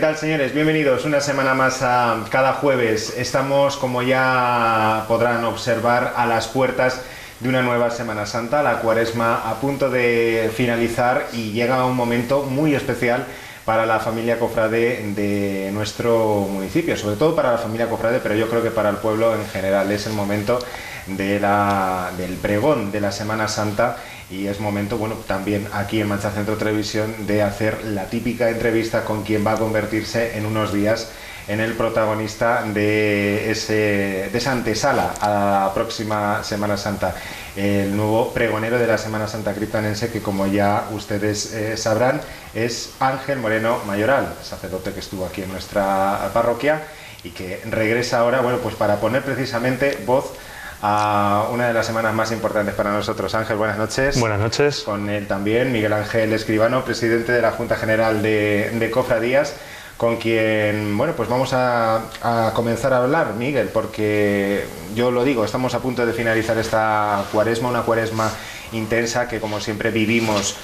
tal, señores? Bienvenidos una semana más a Cada Jueves. Estamos, como ya podrán observar, a las puertas de una nueva Semana Santa, la Cuaresma a punto de finalizar, y llega un momento muy especial para la familia cofrade de nuestro municipio, sobre todo para la familia cofrade, pero yo creo que para el pueblo en general. Es el momento del pregón de la Semana Santa, y es momento, bueno, también aquí en Mancha Centro Televisión, de hacer la típica entrevista con quien va a convertirse en unos días en el protagonista de esa antesala a la próxima Semana Santa, el nuevo pregonero de la Semana Santa criptanense, que, como ya ustedes sabrán, es Ángel Moreno Mayoral, sacerdote que estuvo aquí en nuestra parroquia y que regresa ahora, bueno, pues para poner precisamente voz a una de las semanas más importantes para nosotros. Ángel, buenas noches. Buenas noches. Con él también Miguel Ángel Escribano, presidente de la Junta General de Cofradías, con quien, bueno, pues vamos a comenzar a hablar, Miguel, porque yo lo digo, estamos a punto de finalizar esta cuaresma, una cuaresma intensa que, como siempre, vivimos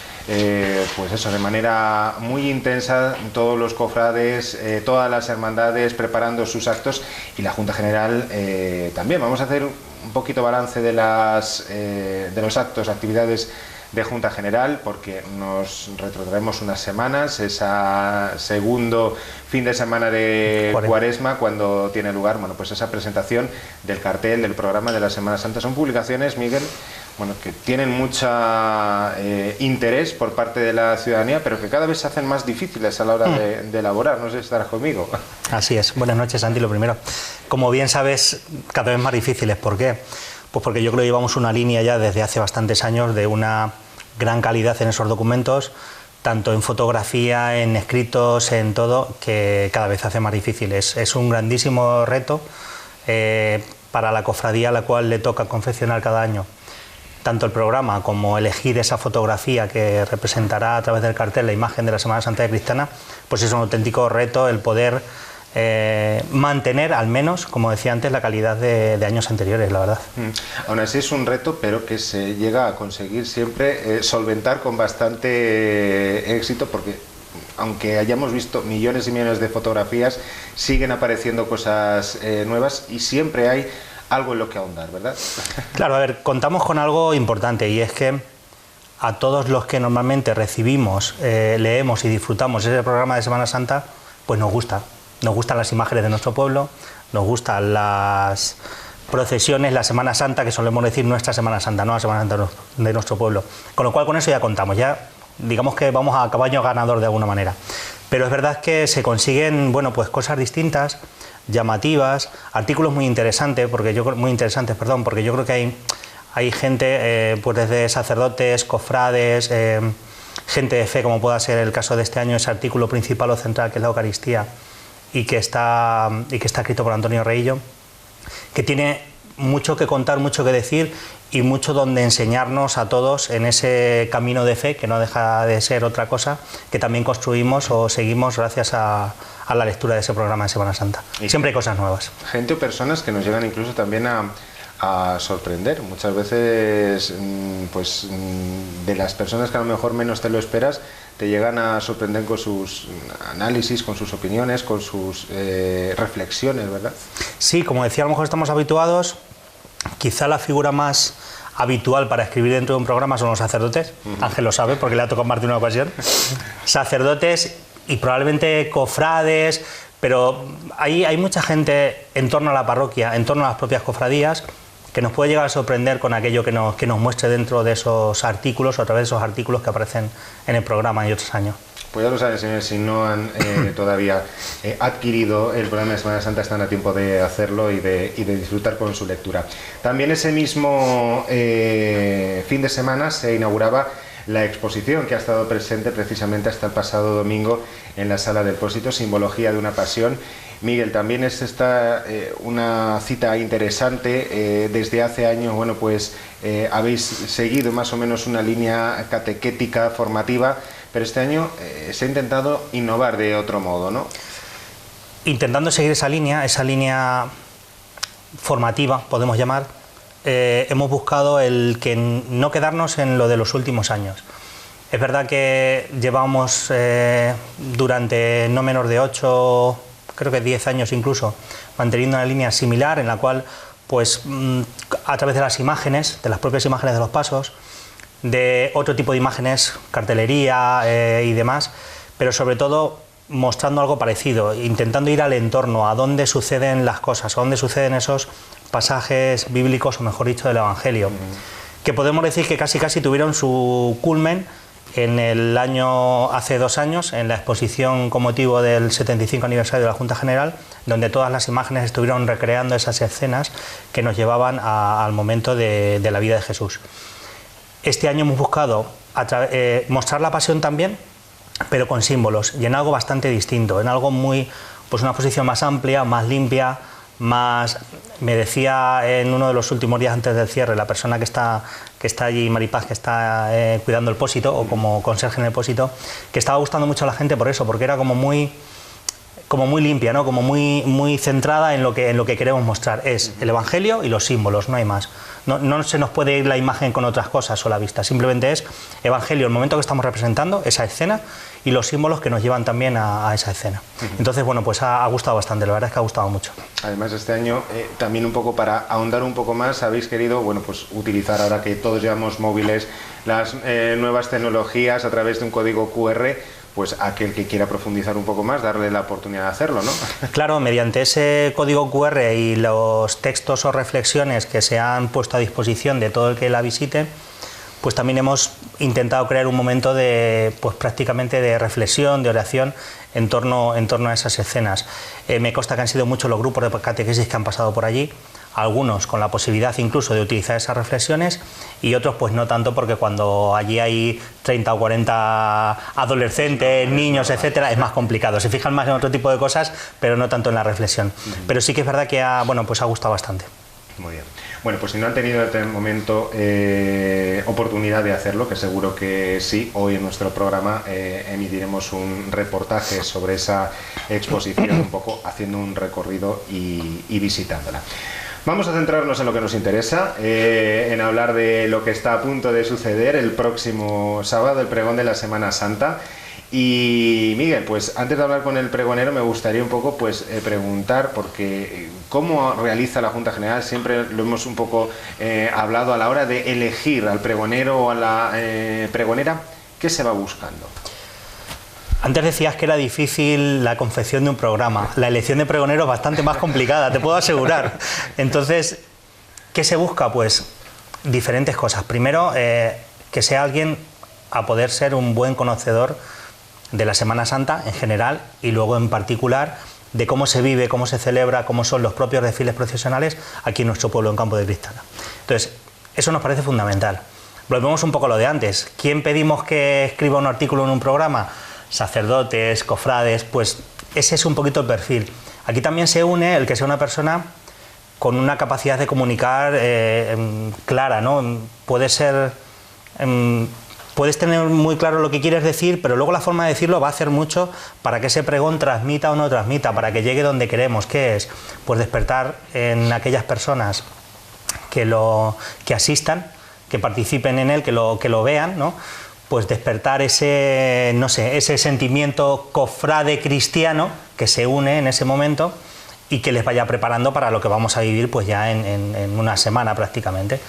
pues eso, de manera muy intensa, todos los cofrades, todas las hermandades preparando sus actos, y la Junta General también. Vamos a hacer un poquito balance de los actos, actividades de Junta General, porque nos retrotraemos unas semanas, ese segundo fin de semana de Cuaresma, cuando tiene lugar, bueno, pues esa presentación del cartel, del programa de la Semana Santa. Son publicaciones, Miguel, bueno, que tienen mucho interés por parte de la ciudadanía, pero que cada vez se hacen más difíciles a la hora de elaborar. No sé si estarás conmigo. Así es. Buenas noches, Santi. Lo primero, como bien sabes, cada vez más difíciles. ¿Por qué? Pues porque yo creo que llevamos una línea ya desde hace bastantes años de una gran calidad en esos documentos, tanto en fotografía, en escritos, en todo, que cada vez hace más difícil. Es un grandísimo reto para la cofradía a la cual le toca confeccionar cada año tanto el programa como elegir esa fotografía que representará a través del cartel la imagen de la Semana Santa de Cristana. Pues es un auténtico reto el poder mantener, al menos, como decía antes, la calidad de años anteriores, la verdad. Aún así es un reto, pero que se llega a conseguir siempre solventar con bastante éxito, porque aunque hayamos visto millones y millones de fotografías, siguen apareciendo cosas nuevas, y siempre hay algo en lo que ahondar, ¿verdad? Claro, a ver, contamos con algo importante, y es que a todos los que normalmente recibimos, leemos y disfrutamos ese programa de Semana Santa, pues nos gusta. Nos gustan las imágenes de nuestro pueblo, nos gustan las procesiones, la Semana Santa, que solemos decir nuestra Semana Santa, no la Semana Santa de nuestro pueblo. Con lo cual, con eso ya contamos, ya digamos que vamos a caballo ganador de alguna manera. Pero es verdad que se consiguen, bueno, pues cosas distintas, llamativas, artículos muy interesantes, porque yo creo que hay gente, pues desde sacerdotes, cofrades, gente de fe, como pueda ser el caso de este año, ese artículo principal o central, que es la Eucaristía, y que está escrito por Antonio Reillo, que tiene mucho que contar, mucho que decir y mucho donde enseñarnos a todos en ese camino de fe, que no deja de ser otra cosa, que también construimos o seguimos gracias a la lectura de ese programa de Semana Santa. Y siempre hay cosas nuevas. Gente o personas que nos llegan incluso también a sorprender. Muchas veces, pues de las personas que a lo mejor menos te lo esperas, te llegan a sorprender con sus análisis, con sus opiniones, con sus reflexiones, ¿verdad? Sí, como decía, a lo mejor estamos habituados. Quizá la figura más habitual para escribir dentro de un programa son los sacerdotes. Ángel lo sabe porque le ha tocado más de una ocasión. Sacerdotes y probablemente cofrades, pero hay mucha gente en torno a la parroquia, en torno a las propias cofradías, que nos puede llegar a sorprender con aquello que nos muestre dentro de esos artículos, o a través de esos artículos que aparecen en el programa y otros años. Pues ya lo saben, señores, si no han todavía adquirido el programa de Semana Santa, están a tiempo de hacerlo y de disfrutar con su lectura. También ese mismo fin de semana se inauguraba la exposición que ha estado presente precisamente hasta el pasado domingo en la Sala del Pósito, Simbología de una Pasión. Miguel, también es esta una cita interesante. Desde hace años, bueno, pues habéis seguido más o menos una línea catequética, formativa, pero este año se ha intentado innovar de otro modo, ¿no? Intentando seguir esa línea formativa, podemos llamar, hemos buscado el que no quedarnos en lo de los últimos años. Es verdad que llevamos durante no menos de 8, creo que 10 años incluso, manteniendo una línea similar en la cual, pues a través de las imágenes, de las propias imágenes de los pasos, de otro tipo de imágenes, cartelería y demás, pero sobre todo mostrando algo parecido, intentando ir al entorno, a dónde suceden las cosas, a dónde suceden esos pasajes bíblicos, o mejor dicho, del Evangelio, que podemos decir que casi tuvieron su culmen en el año, hace 2 años, en la exposición con motivo del 75 aniversario de la Junta General, donde todas las imágenes estuvieron recreando esas escenas que nos llevaban al momento de la vida de Jesús. Este año hemos buscado mostrar la pasión también, pero con símbolos, y en algo bastante distinto, en algo muy, pues una exposición más amplia, más limpia, más... Me decía en uno de los últimos días antes del cierre, la persona que está allí, Maripaz, que está cuidando el pósito, o como conserje en el pósito, que estaba gustando mucho a la gente por eso, porque era como muy limpia, ¿no? Como muy centrada en lo que queremos mostrar. Es el Evangelio y los símbolos, no hay más. No se nos puede ir la imagen con otras cosas o la vista, simplemente es Evangelio, el momento que estamos representando, esa escena, y los símbolos que nos llevan también a esa escena. Entonces, bueno, pues ha gustado bastante, la verdad es que ha gustado mucho. Además, este año, también un poco para ahondar un poco más, habéis querido, bueno, pues utilizar, ahora que todos llevamos móviles, las nuevas tecnologías a través de un código QR, pues aquel que quiera profundizar un poco más, darle la oportunidad de hacerlo, ¿no? Claro, mediante ese código QR y los textos o reflexiones que se han puesto a disposición de todo el que la visite, pues también hemos intentado crear un momento de, pues prácticamente de reflexión, de oración en torno a esas escenas. Me consta que han sido muchos los grupos de catequesis que han pasado por allí, algunos con la posibilidad incluso de utilizar esas reflexiones y otros pues no tanto, porque cuando allí hay 30 o 40 adolescentes, niños, etcétera, es más complicado. Se fijan más en otro tipo de cosas, pero no tanto en la reflexión. Pero sí que es verdad que ha gustado bastante. Muy bien. Bueno, pues si no han tenido en este momento oportunidad de hacerlo, que seguro que sí, hoy en nuestro programa emitiremos un reportaje sobre esa exposición, un poco haciendo un recorrido y visitándola. Vamos a centrarnos en lo que nos interesa, en hablar de lo que está a punto de suceder el próximo sábado, el pregón de la Semana Santa. Y Miguel, pues antes de hablar con el pregonero me gustaría un poco preguntar, porque cómo realiza la Junta General, siempre lo hemos un poco hablado a la hora de elegir al pregonero o a la pregonera, ¿qué se va buscando? Antes decías que era difícil la confección de un programa. La elección de pregonero es bastante más complicada, te puedo asegurar. Entonces, ¿qué se busca? Pues diferentes cosas. Primero, que sea alguien a poder ser un buen conocedor de la Semana Santa en general y luego en particular de cómo se vive, cómo se celebra, cómo son los propios desfiles procesionales aquí en nuestro pueblo, en Campo de Cristana. Entonces, eso nos parece fundamental. Volvemos un poco a lo de antes. ¿Quién pedimos que escriba un artículo en un programa? Sacerdotes, cofrades, pues ese es un poquito el perfil. Aquí también se une el que sea una persona con una capacidad de comunicar clara, ¿no? Puedes tener muy claro lo que quieres decir, pero luego la forma de decirlo va a hacer mucho para que ese pregón transmita o no transmita, para que llegue donde queremos. ¿Qué es? Pues despertar en aquellas personas que asistan, que participen en él, que lo vean, ¿no? Pues despertar ese sentimiento cofrade cristiano que se une en ese momento y que les vaya preparando para lo que vamos a vivir pues ya en una semana prácticamente,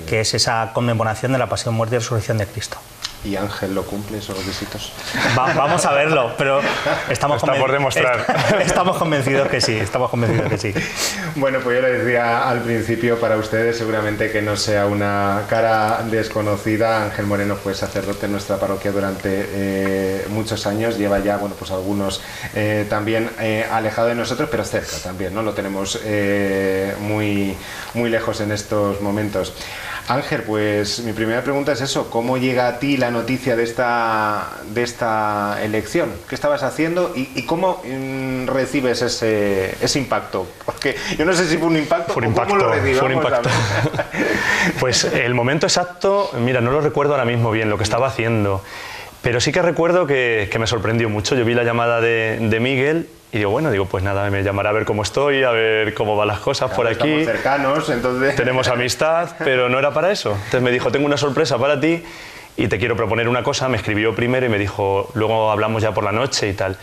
que es esa conmemoración de la pasión, muerte y resurrección de Cristo. ¿Y Ángel lo cumple esos requisitos? Vamos a verlo, pero está por demostrar. Estamos convencidos que sí, Bueno, pues yo le decía al principio, para ustedes seguramente que no sea una cara desconocida. Ángel Moreno fue sacerdote en nuestra parroquia durante muchos años, lleva ya, bueno, pues algunos también alejado de nosotros, pero cerca también, ¿no? Lo tenemos muy lejos en estos momentos. Ángel, pues mi primera pregunta es eso, ¿cómo llega a ti la noticia de esta elección? ¿Qué estabas haciendo y cómo recibes ese impacto? Porque yo no sé si fue un impacto o cómo lo recibimos. Fue un impacto. Pues el momento exacto, mira, no lo recuerdo ahora mismo bien lo que estaba haciendo, pero sí que recuerdo que me sorprendió mucho. Yo vi la llamada de Miguel y digo, pues nada, me llamará a ver cómo estoy, a ver cómo van las cosas, claro, por aquí. Estamos cercanos, entonces... Tenemos amistad, pero no era para eso. Entonces me dijo, tengo una sorpresa para ti. y te quiero proponer una cosa. Me escribió primero y me dijo, luego hablamos ya por la noche y tal.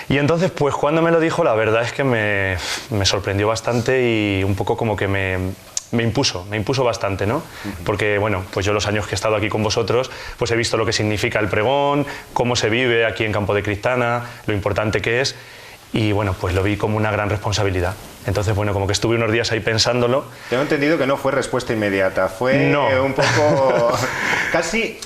Y entonces, pues cuando me lo dijo, la verdad es que me sorprendió bastante y un poco como que me impuso bastante, ¿no? Porque, bueno, pues yo los años que he estado aquí con vosotros, pues he visto lo que significa el pregón, cómo se vive aquí en Campo de Cristana, lo importante que es, y bueno, pues lo vi como una gran responsabilidad. Entonces, bueno, como que estuve unos días ahí pensándolo. Tengo entendido que no fue respuesta inmediata, fue un poco... casi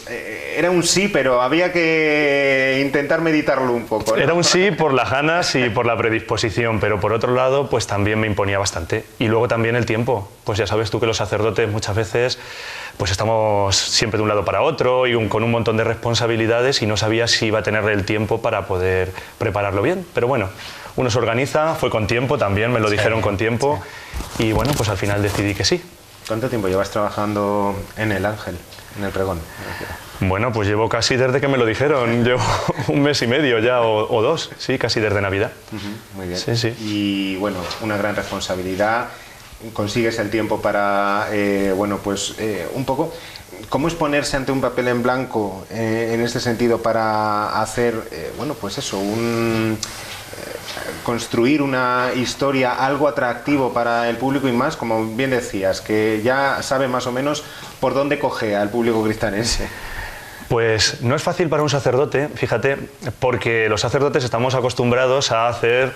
era un sí, pero había que intentar meditarlo un poco, ¿no? Era un sí por las ganas y por la predisposición, pero por otro lado, pues también me imponía bastante. Y luego también el tiempo. Pues ya sabes tú que los sacerdotes muchas veces pues estamos siempre de un lado para otro y con un montón de responsabilidades y no sabía si iba a tener el tiempo para poder prepararlo bien. Pero bueno, uno se organiza, fue con tiempo también, me lo dijeron con tiempo y bueno, pues al final decidí que sí. ¿Cuánto tiempo llevas trabajando en el Ángel, en el pregón? Bueno, pues llevo casi desde que me lo dijeron, llevo un mes y medio ya o dos, sí, casi desde Navidad. Muy bien. Sí, sí. Y bueno, una gran responsabilidad, consigues el tiempo para, bueno, pues un poco... ¿Cómo es ponerse ante un papel en blanco en este sentido para hacer, bueno, pues eso, construir una historia, algo atractivo para el público y más, como bien decías, que ya sabe más o menos por dónde coge al público cristanense? Pues no es fácil para un sacerdote, fíjate, porque los sacerdotes estamos acostumbrados a hacer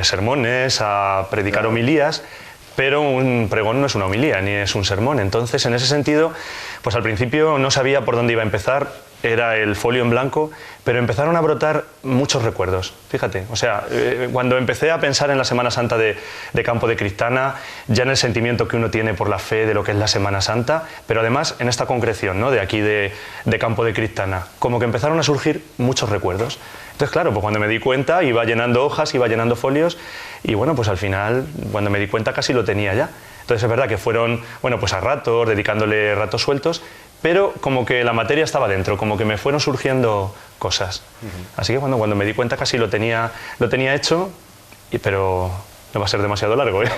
sermones, a predicar homilías, pero un pregón no es una homilía ni es un sermón. Entonces, en ese sentido, pues al principio no sabía por dónde iba a empezar, era el folio en blanco, pero empezaron a brotar muchos recuerdos, fíjate. O sea, cuando empecé a pensar en la Semana Santa de Campo de Cristana, ya en el sentimiento que uno tiene por la fe de lo que es la Semana Santa, pero además en esta concreción, ¿no?, de aquí de Campo de Cristana, como que empezaron a surgir muchos recuerdos. Entonces, claro, pues cuando me di cuenta iba llenando hojas, iba llenando folios y bueno, pues al final, cuando me di cuenta casi lo tenía ya. Entonces es verdad que fueron, bueno, pues a ratos, dedicándole ratos sueltos, pero como que la materia estaba dentro, como que me fueron surgiendo cosas. Así que cuando me di cuenta casi lo tenía hecho, pero no va a ser demasiado largo, ¿eh?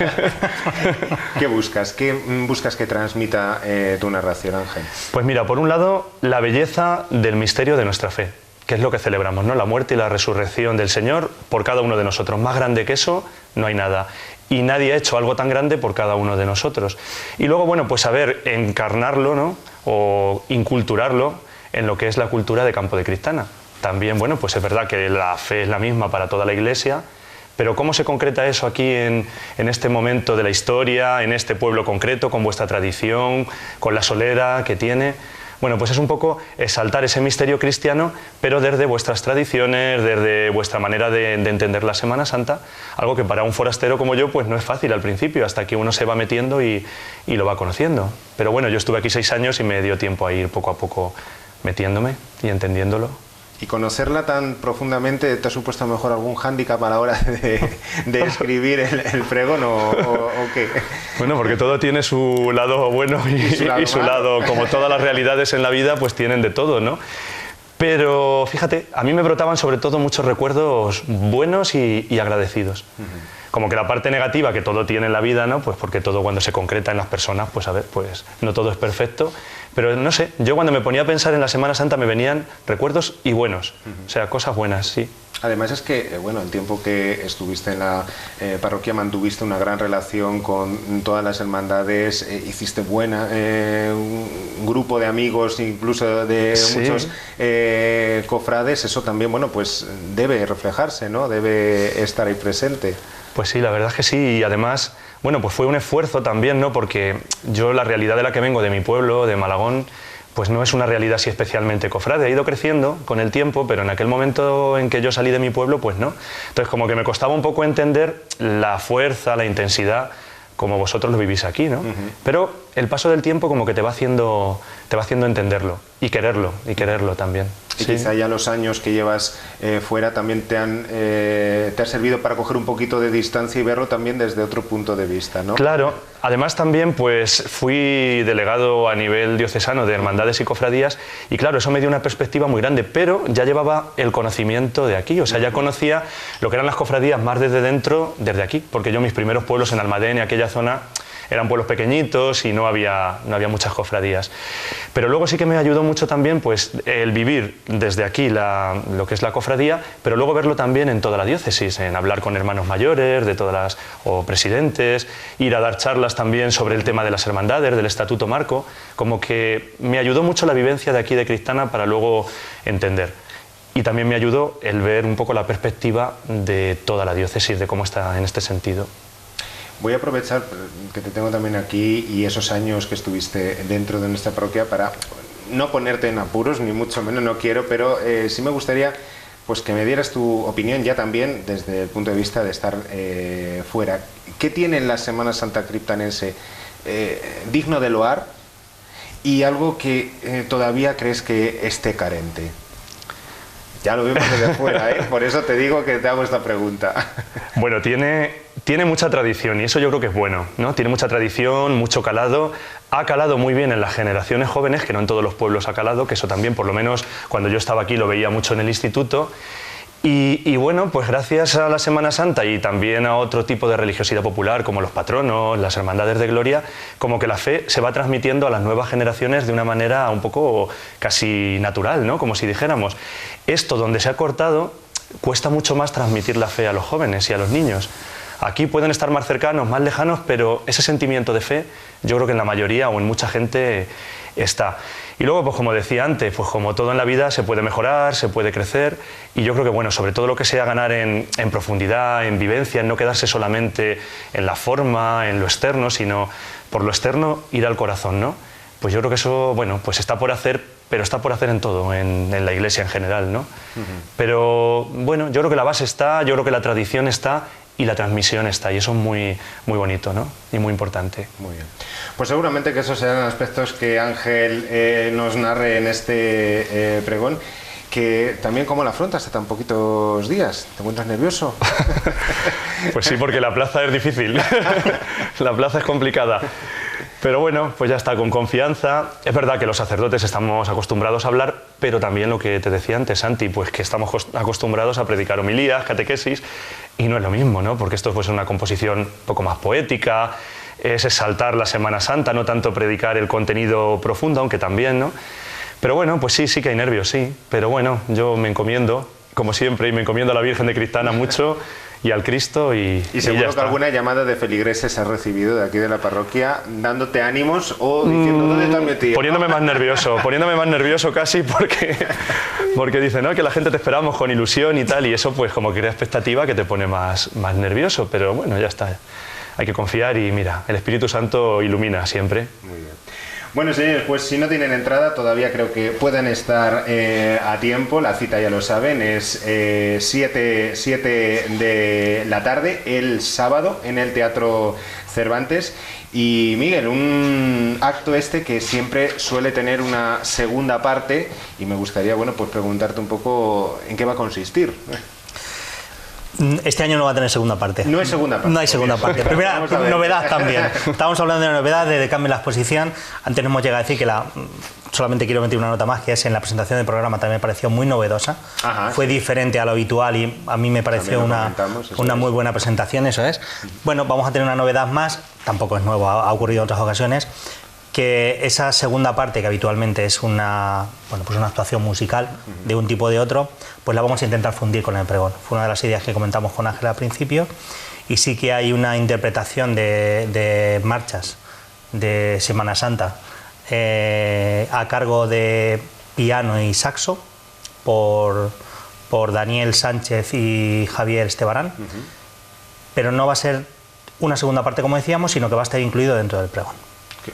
¿Qué buscas? ¿Qué buscas que transmita tu narración, Ángel? Pues mira, por un lado, la belleza del misterio de nuestra fe, que es lo que celebramos, ¿no? La muerte y la resurrección del Señor por cada uno de nosotros. Más grande que eso no hay nada. Y nadie ha hecho algo tan grande por cada uno de nosotros. Y luego, bueno, pues saber encarnarlo, ¿no?, o inculturarlo en lo que es la cultura de Campo de Cristana. También, bueno, pues es verdad que la fe es la misma para toda la Iglesia, pero ¿cómo se concreta eso aquí en este momento de la historia, en este pueblo concreto, con vuestra tradición, con la solera que tiene? Bueno, pues es un poco exaltar ese misterio cristiano, pero desde vuestras tradiciones, desde vuestra manera de entender la Semana Santa, algo que para un forastero como yo pues no es fácil al principio, hasta que uno se va metiendo y lo va conociendo. Pero bueno, yo estuve aquí 6 años y me dio tiempo a ir poco a poco metiéndome y entendiéndolo. ¿Y conocerla tan profundamente te ha supuesto a lo mejor algún hándicap a la hora de escribir el pregón o qué? Bueno, porque todo tiene su lado bueno y su lado, como todas las realidades en la vida, pues tienen de todo, ¿no? Pero fíjate, a mí me brotaban sobre todo muchos recuerdos buenos y agradecidos. Como que la parte negativa que todo tiene en la vida, ¿no? Pues porque todo cuando se concreta en las personas, pues a ver, pues no todo es perfecto. Pero no sé, yo cuando me ponía a pensar en la Semana Santa me venían recuerdos y buenos, o sea, cosas buenas, sí. Además es que, bueno, el tiempo que estuviste en la parroquia mantuviste una gran relación con todas las hermandades, hiciste un grupo de amigos, incluso de muchos cofrades, eso también, bueno, pues debe reflejarse, ¿no? Debe estar ahí presente. Pues sí, la verdad es que sí, y además, bueno, pues fue un esfuerzo también, ¿no? Porque yo la realidad de la que vengo, de mi pueblo, de Malagón, pues no es una realidad así especialmente cofrade. Ha ido creciendo con el tiempo, pero en aquel momento en que yo salí de mi pueblo, pues no. Entonces como que me costaba un poco entender la fuerza, la intensidad, como vosotros lo vivís aquí, ¿no? Pero el paso del tiempo como que te va haciendo entenderlo y quererlo también. Y sí, quizá ya los años que llevas fuera también te ha servido para coger un poquito de distancia y verlo también desde otro punto de vista, ¿no? Claro, además también pues fui delegado a nivel diocesano de hermandades y cofradías y claro, eso me dio una perspectiva muy grande, pero ya llevaba el conocimiento de aquí, o sea, ya conocía lo que eran las cofradías más desde dentro, desde aquí, porque yo mis primeros pueblos en Almadén y aquella zona eran pueblos pequeñitos y no había muchas cofradías. Pero luego sí que me ayudó mucho también pues, el vivir desde aquí lo que es la cofradía, pero luego verlo también en toda la diócesis, en hablar con hermanos mayores o presidentes, ir a dar charlas también sobre el tema de las hermandades, del Estatuto Marco, como que me ayudó mucho la vivencia de aquí de Cristana para luego entender. Y también me ayudó el ver un poco la perspectiva de toda la diócesis, de cómo está en este sentido. Voy a aprovechar que te tengo también aquí y esos años que estuviste dentro de nuestra parroquia para no ponerte en apuros, ni mucho menos, no quiero, pero sí me gustaría pues que me dieras tu opinión ya también desde el punto de vista de estar fuera. ¿Qué tiene la Semana Santa criptanense digno de loar y algo que todavía crees que esté carente? Ya lo vimos desde fuera, ¿eh? Por eso te digo que te hago esta pregunta. Bueno, tiene mucha tradición y eso yo creo que es bueno, ¿no? Tiene mucha tradición, mucho calado, ha calado muy bien en las generaciones jóvenes, que no en todos los pueblos ha calado, que eso también, por lo menos cuando yo estaba aquí lo veía mucho en el instituto. Y bueno, pues gracias a la Semana Santa y también a otro tipo de religiosidad popular como los patronos, las hermandades de gloria, como que la fe se va transmitiendo a las nuevas generaciones de una manera un poco casi natural, ¿no? Como si dijéramos. Esto donde se ha cortado, cuesta mucho más transmitir la fe a los jóvenes y a los niños. Aquí pueden estar más cercanos, más lejanos, pero ese sentimiento de fe, yo creo que en la mayoría o en mucha gente está. Y luego, pues como decía antes, pues como todo en la vida se puede mejorar, se puede crecer, y yo creo que, bueno, sobre todo lo que sea ganar en profundidad, en vivencia, en no quedarse solamente en la forma, en lo externo, sino por lo externo ir al corazón, ¿no? Pues yo creo que eso, bueno, pues está por hacer, pero está por hacer en todo, en la Iglesia en general, ¿no? Pero, bueno, yo creo que la base está, yo creo que la tradición está, y la transmisión está, y eso es muy, muy bonito, ¿no? Y muy importante. Muy bien. Pues seguramente que esos serán aspectos que Ángel nos narre en este pregón, que también cómo la afrontas hasta tan poquitos días. ¿Te encuentras nervioso? Pues sí, porque la plaza es difícil, la plaza es complicada. Pero bueno, pues ya está, con confianza. Es verdad que los sacerdotes estamos acostumbrados a hablar, pero también lo que te decía antes, Santi, pues que estamos acostumbrados a predicar homilías, catequesis, y no es lo mismo, ¿no? Porque esto pues, es una composición un poco más poética, es exaltar la Semana Santa, no tanto predicar el contenido profundo, aunque también, ¿no? Pero bueno, pues sí que hay nervios, sí. Pero bueno, yo me encomiendo, como siempre, y me encomiendo a la Virgen de Cristana mucho, y al Cristo y seguro que alguna llamada de feligreses has recibido de aquí de la parroquia dándote ánimos o diciendo ¿dónde te has metido? Poniéndome más nervioso casi porque dicen, ¿no? Que la gente te esperamos con ilusión y tal, y eso pues como crea expectativa que te pone más nervioso, pero bueno, ya está. Hay que confiar y mira, el Espíritu Santo ilumina siempre. Muy bien. Bueno, señores, pues si no tienen entrada, todavía creo que pueden estar a tiempo. La cita ya lo saben, es 7 de la tarde, el sábado, en el Teatro Cervantes. Y Miguel, un acto que siempre suele tener una segunda parte, y me gustaría, bueno, pues preguntarte un poco en qué va a consistir. Este año no va a tener segunda parte. No hay segunda parte. No hay segunda parte. Primera novedad también. Estamos hablando de una novedad, de cambio en la exposición. Antes nos hemos llegado a decir que solamente quiero meter una nota más, que es en la presentación del programa también me pareció muy novedosa. Ajá, fue diferente a lo habitual y a mí me pareció una muy buena presentación, eso es. Bueno, vamos a tener una novedad más, tampoco es nuevo, ha ocurrido en otras ocasiones, que esa segunda parte, que habitualmente es una actuación musical de un tipo o de otro, pues la vamos a intentar fundir con el pregón. Fue una de las ideas que comentamos con Ángel al principio, y sí que hay una interpretación de marchas de Semana Santa a cargo de piano y saxo por Daniel Sánchez y Javier Estebarán, pero no va a ser una segunda parte como decíamos, sino que va a estar incluido dentro del pregón.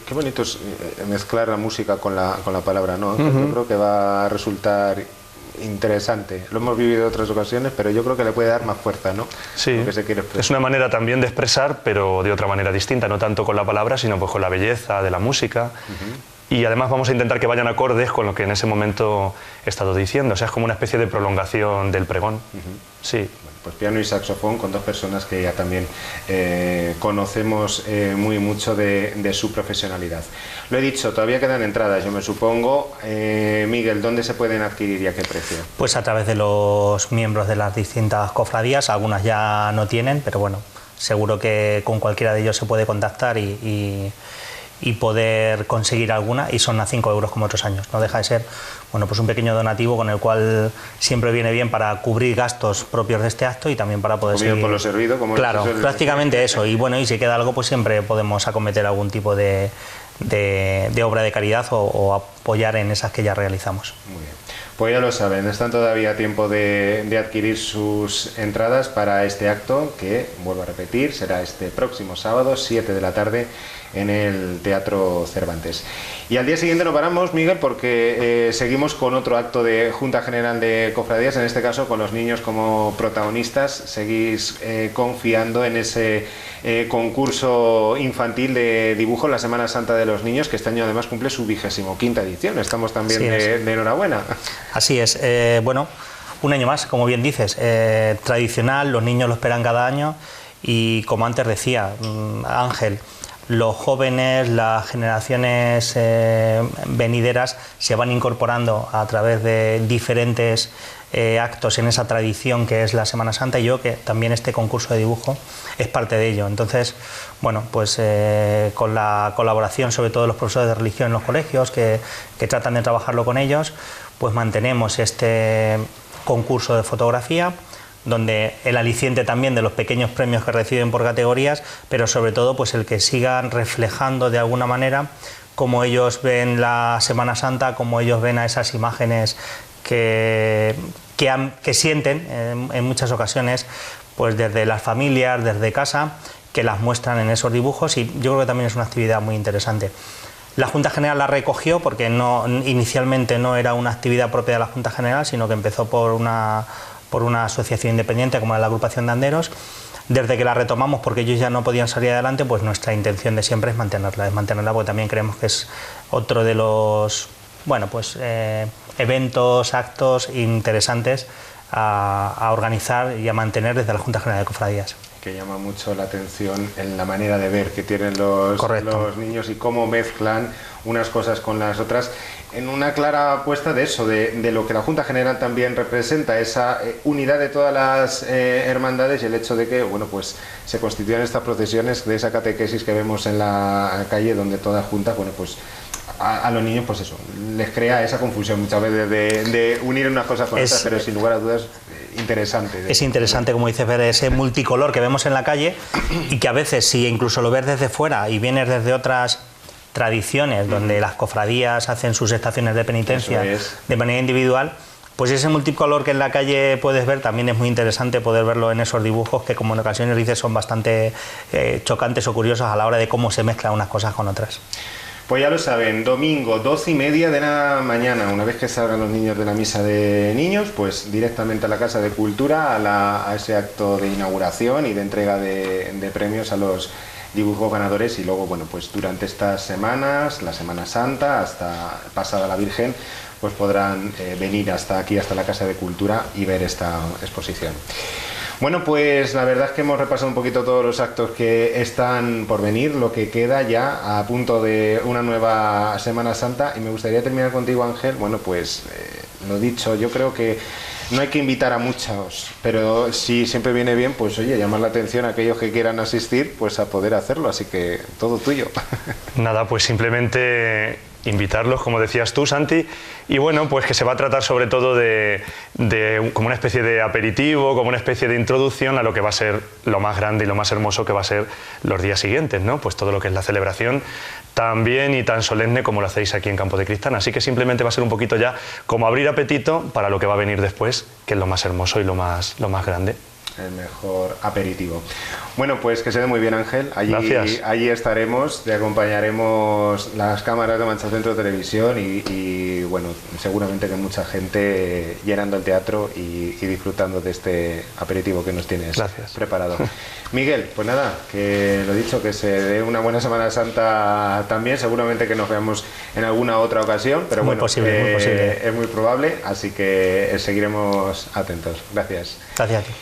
Qué bonito es mezclar la música con la palabra, ¿no? Yo creo que va a resultar interesante. Lo hemos vivido en otras ocasiones, pero yo creo que le puede dar más fuerza, ¿no? Sí, es una manera también de expresar, pero de otra manera distinta, no tanto con la palabra, sino pues con la belleza de la música. Y además vamos a intentar que vayan acordes con lo que en ese momento he estado diciendo, o sea, es como una especie de prolongación del pregón. Sí. Bueno, pues piano y saxofón con dos personas que ya también conocemos muy mucho de su profesionalidad. Lo he dicho, todavía quedan entradas, yo me supongo. Miguel, ¿dónde se pueden adquirir y a qué precio? Pues a través de los miembros de las distintas cofradías, algunas ya no tienen, pero bueno, seguro que con cualquiera de ellos se puede contactar y poder conseguir alguna, y son a 5 euros como otros años. No deja de ser, bueno, pues un pequeño donativo con el cual siempre viene bien para cubrir gastos propios de este acto y también para poder seguir por lo servido, como claro, prácticamente eso. Y bueno, y si queda algo, pues siempre podemos acometer algún tipo de obra de caridad o apoyar en esas que ya realizamos. Muy bien. Pues ya lo saben, están todavía a tiempo de adquirir sus entradas para este acto que, vuelvo a repetir, será este próximo sábado, 7 de la tarde, en el Teatro Cervantes. Y al día siguiente no paramos, Miguel, porque seguimos con otro acto de Junta General de Cofradías, en este caso con los niños como protagonistas. Seguís confiando en ese concurso infantil de dibujo, la Semana Santa de los Niños, que este año además cumple su 25ª edición. Estamos también de enhorabuena. Así es. Bueno, un año más, como bien dices, tradicional, los niños lo esperan cada año y, como antes decía Ángel, los jóvenes, las generaciones venideras se van incorporando a través de diferentes actos en esa tradición que es la Semana Santa, y yo que también este concurso de dibujo es parte de ello. Entonces, bueno, pues con la colaboración sobre todo de los profesores de religión en los colegios que tratan de trabajarlo con ellos, pues mantenemos este concurso de fotografía, donde el aliciente también de los pequeños premios que reciben por categorías, pero sobre todo pues el que sigan reflejando de alguna manera cómo ellos ven la Semana Santa, cómo ellos ven a esas imágenes que sienten en muchas ocasiones, pues desde las familias, desde casa, que las muestran en esos dibujos, y yo creo que también es una actividad muy interesante. La Junta General la recogió porque inicialmente no era una actividad propia de la Junta General, sino que empezó por una asociación independiente como la Agrupación de Anderos. Desde que la retomamos, porque ellos ya no podían salir adelante, pues nuestra intención de siempre es mantenerla, porque también creemos que es otro de los eventos, actos interesantes a organizar y a mantener desde la Junta General de Cofradías. Que llama mucho la atención en la manera de ver que tienen los niños y cómo mezclan unas cosas con las otras, en una clara apuesta de eso, de lo que la Junta General también representa, esa unidad de todas las hermandades, y el hecho de que, bueno, pues se constituyan estas procesiones, de esa catequesis que vemos en la calle, donde todas juntas, bueno, pues a los niños, pues eso, les crea esa confusión muchas veces de unir unas cosas con otras, pero sin lugar a dudas interesante. Es interesante, como dices, ver ese multicolor que vemos en la calle, y que a veces, si incluso lo ves desde fuera y vienes desde otras tradiciones donde las cofradías hacen sus estaciones de penitencia de manera individual, pues ese multicolor que en la calle puedes ver también es muy interesante poder verlo en esos dibujos que, como en ocasiones dices, son bastante chocantes o curiosos a la hora de cómo se mezclan unas cosas con otras. Pues ya lo saben, domingo 12:30 de la mañana, una vez que salgan los niños de la misa de niños, pues directamente a la Casa de Cultura, a ese acto de inauguración y de entrega de premios a los dibujos ganadores, y luego, bueno, pues durante estas semanas, la Semana Santa, hasta pasada la Virgen, pues podrán venir hasta aquí, hasta la Casa de Cultura, y ver esta exposición. Bueno, pues la verdad es que hemos repasado un poquito todos los actos que están por venir, lo que queda ya a punto de una nueva Semana Santa, y me gustaría terminar contigo, Ángel. Bueno, pues lo dicho, yo creo que no hay que invitar a muchos, pero sí siempre viene bien, pues oye, llamar la atención a aquellos que quieran asistir, pues a poder hacerlo, así que todo tuyo. Nada, pues simplemente invitarlos, como decías tú, Santi, y bueno, pues que se va a tratar sobre todo de como una especie de aperitivo, como una especie de introducción a lo que va a ser lo más grande y lo más hermoso que va a ser los días siguientes, ¿no? Pues todo lo que es la celebración tan bien y tan solemne como lo hacéis aquí en Campo de Cristán. Así que simplemente va a ser un poquito ya como abrir apetito para lo que va a venir después, que es lo más hermoso y lo más grande. El mejor aperitivo. Bueno, pues que se dé muy bien, Ángel. Allí estaremos, te acompañaremos las cámaras de Mancha Centro Televisión y bueno, seguramente que mucha gente llenando el teatro y disfrutando de este aperitivo que nos tienes preparado. Miguel, pues nada, que lo dicho, que se dé una buena Semana Santa también, seguramente que nos veamos en alguna otra ocasión, pero muy bueno, posible. Es muy probable, así que seguiremos atentos. Gracias. Gracias a ti.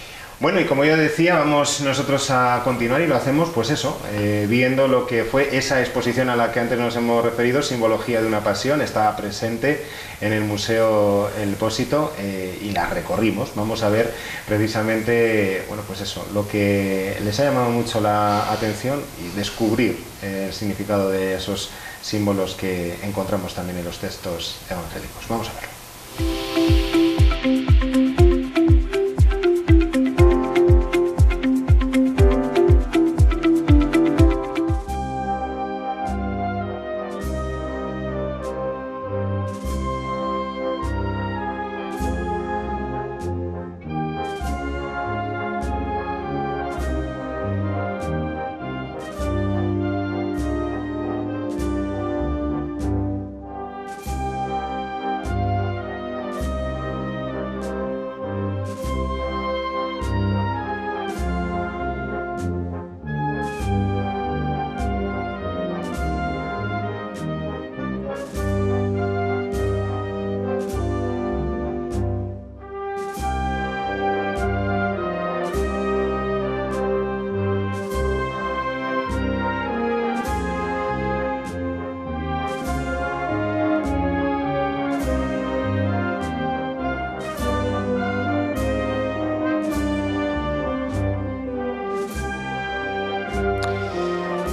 Bueno, y como yo decía, vamos nosotros a continuar y lo hacemos, pues eso, viendo lo que fue esa exposición a la que antes nos hemos referido, Simbología de una pasión, estaba presente en el Museo El Pósito y la recorrimos. Vamos a ver precisamente, bueno, pues eso, lo que les ha llamado mucho la atención y descubrir el significado de esos símbolos que encontramos también en los textos evangélicos. Vamos a verlo.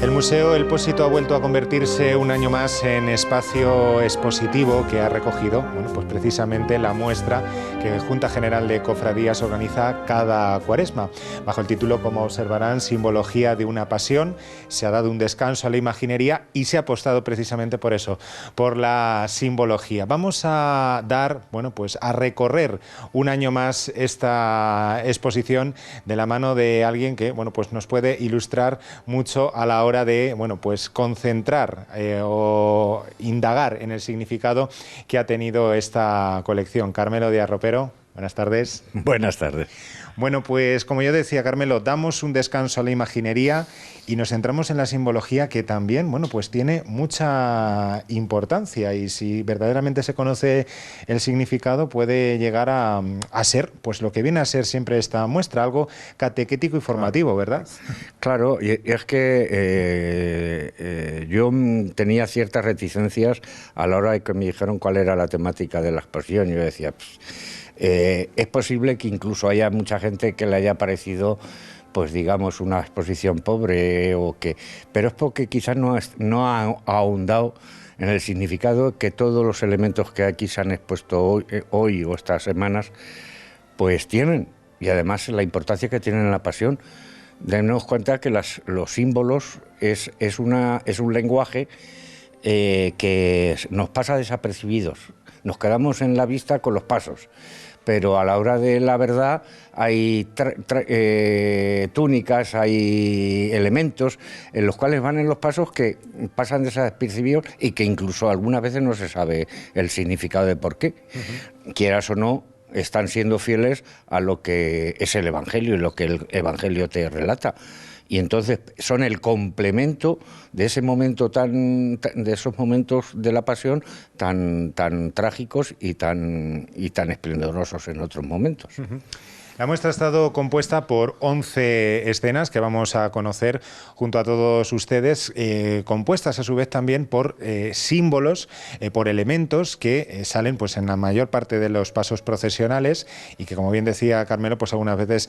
El Museo El Pósito ha vuelto a convertirse un año más en espacio expositivo que ha recogido, bueno, pues precisamente la muestra que Junta General de Cofradías organiza cada Cuaresma. Bajo el título, como observarán, Simbología de una pasión, se ha dado un descanso a la imaginería y se ha apostado precisamente por eso, por la simbología. Vamos a dar, bueno, pues a recorrer un año más esta exposición de la mano de alguien que, bueno, pues nos puede ilustrar mucho a la hora de, bueno, pues concentrar o indagar en el significado que ha tenido esta colección. Carmelo Díaz Ropero, buenas tardes. Buenas tardes. Bueno, pues como yo decía, Carmelo, damos un descanso a la imaginería y nos centramos en la simbología, que también, bueno, pues tiene mucha importancia, y si verdaderamente se conoce el significado puede llegar a ser, pues lo que viene a ser siempre esta muestra, algo catequético y formativo, ¿verdad? Claro, y es que yo tenía ciertas reticencias a la hora de que me dijeron cuál era la temática de la exposición. Yo decía, pues, es posible que incluso haya mucha gente que le haya parecido, pues digamos, una exposición pobre, pero es porque quizás no ha ahondado en el significado que todos los elementos que aquí se han expuesto hoy o estas semanas, pues tienen, y además la importancia que tienen en la pasión. Dennos cuenta que los símbolos es un lenguaje que nos pasa desapercibidos. Nos quedamos en la vista con los pasos, pero a la hora de la verdad hay túnicas, hay elementos en los cuales van en los pasos que pasan desapercibidos y que incluso algunas veces no se sabe el significado de por qué. Quieras o no, están siendo fieles a lo que es el Evangelio y lo que el Evangelio te relata. Y entonces son el complemento de ese momento de esos momentos de la pasión tan trágicos y tan esplendorosos en otros momentos. La muestra ha estado compuesta por 11 escenas que vamos a conocer junto a todos ustedes, compuestas a su vez también por símbolos, por elementos que salen pues en la mayor parte de los pasos procesionales y que, como bien decía Carmelo, pues algunas veces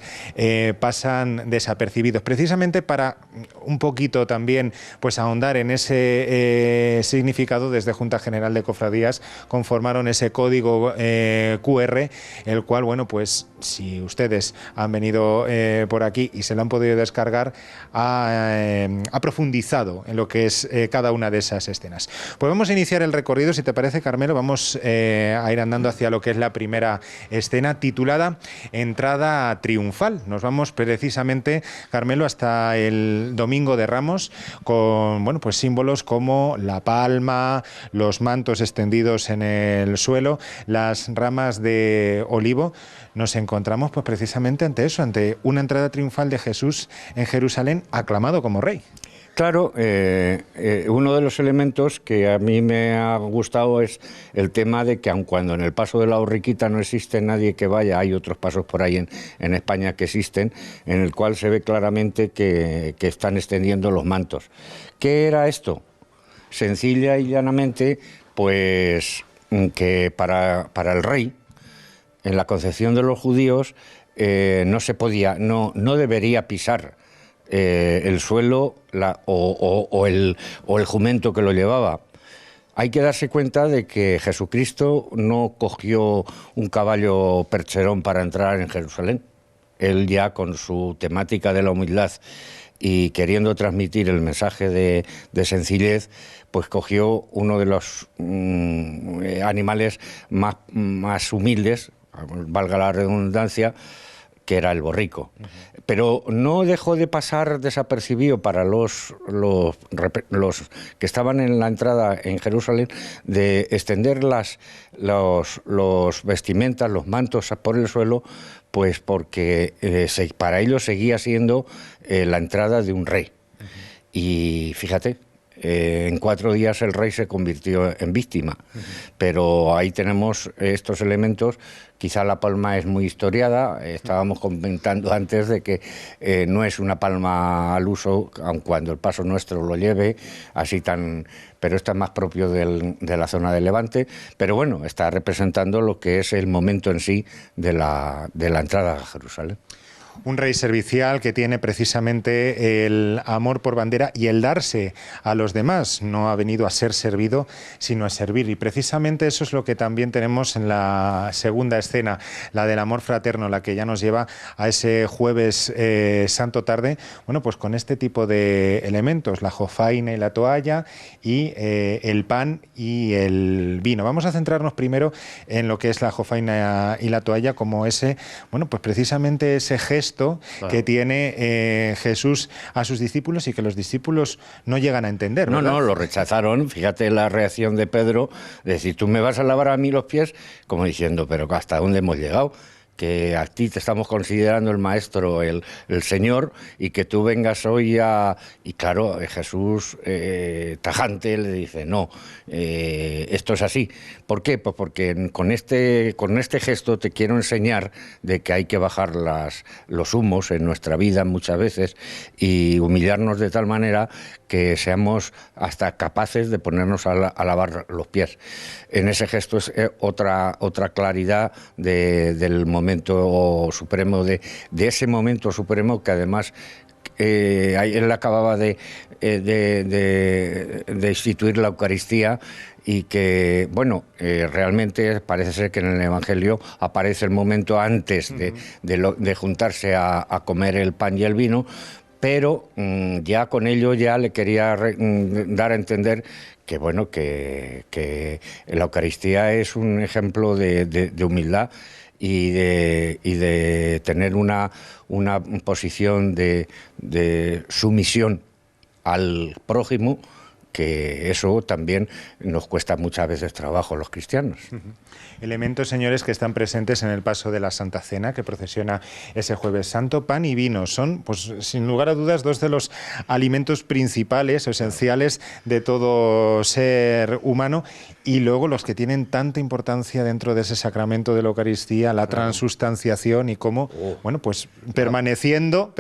pasan desapercibidos. Precisamente para un poquito también pues ahondar en ese significado, desde Junta General de Cofradías conformaron ese código QR, el cual, bueno, pues si ustedes han venido por aquí y se lo han podido descargar, ha profundizado en lo que es cada una de esas escenas. Pues vamos a iniciar el recorrido, si te parece, Carmelo. Vamos a ir andando hacia lo que es la primera escena, titulada Entrada Triunfal. Nos vamos precisamente, Carmelo, hasta el Domingo de Ramos, con, bueno, pues símbolos como la palma, los mantos extendidos en el suelo, las ramas de olivo. Nos encontramos pues precisamente ante eso, ante una entrada triunfal de Jesús en Jerusalén, aclamado como rey. Claro, uno de los elementos que a mí me ha gustado es el tema de que aun cuando en el paso de la Borriquita no existe nadie que vaya, hay otros pasos por ahí en España que existen, en el cual se ve claramente que están extendiendo los mantos. ¿Qué era esto? Sencilla y llanamente, pues que para el rey, en la concepción de los judíos, no se podía, no debería pisar el suelo o el jumento que lo llevaba. Hay que darse cuenta de que Jesucristo no cogió un caballo percherón para entrar en Jerusalén. Él ya con su temática de la humildad y queriendo transmitir el mensaje de sencillez, pues cogió uno de los animales más humildes, valga la redundancia, que era el borrico. Pero no dejó de pasar desapercibido para los que estaban en la entrada en Jerusalén, de extender los vestimentas, los mantos por el suelo, pues porque para ellos seguía siendo la entrada de un rey. Y fíjate, en 4 días el rey se convirtió en víctima. Pero ahí tenemos estos elementos. Quizá la palma es muy historiada. Estábamos comentando antes de que no es una palma al uso, aun cuando el paso nuestro lo lleve, pero esto es más propio de la zona del Levante. Pero bueno, está representando lo que es el momento en sí de la entrada a Jerusalén. Un rey servicial que tiene precisamente el amor por bandera y el darse a los demás. No ha venido a ser servido, sino a servir. Y precisamente eso es lo que también tenemos en la segunda escena, la del amor fraterno, la que ya nos lleva a ese jueves santo tarde, bueno, pues con este tipo de elementos, la jofaina y la toalla, y el pan y el vino. Vamos a centrarnos primero en lo que es la jofaina y la toalla, como ese, bueno, pues precisamente ese gesto que tiene Jesús a sus discípulos y que los discípulos no llegan a entender, ¿verdad? No, lo rechazaron. Fíjate la reacción de Pedro, de decir, tú me vas a lavar a mí los pies, como diciendo, pero ¿hasta dónde hemos llegado? Que a ti te estamos considerando el maestro, el Señor, y que tú vengas hoy a... Y claro, Jesús, tajante, le dice, no, esto es así. ¿Por qué? Pues porque con este gesto te quiero enseñar de que hay que bajar los humos en nuestra vida muchas veces y humillarnos de tal manera que seamos hasta capaces de ponernos a lavar los pies. En ese gesto es otra claridad del momento supremo, de ese momento supremo que además él acababa de instituir la Eucaristía, y que, bueno, realmente parece ser que en el Evangelio aparece el momento antes de juntarse a comer el pan y el vino, pero ya con ello ya le quería dar a entender que, bueno, que la Eucaristía es un ejemplo de humildad y de tener una posición de sumisión al prójimo, que eso también nos cuesta muchas veces trabajo a los cristianos. Elementos, señores, que están presentes en el paso de la Santa Cena, que procesiona ese Jueves Santo. Pan y vino son, pues sin lugar a dudas, dos de los alimentos principales o esenciales de todo ser humano, y luego los que tienen tanta importancia dentro de ese sacramento de la Eucaristía, la transustanciación y cómo, bueno, pues permaneciendo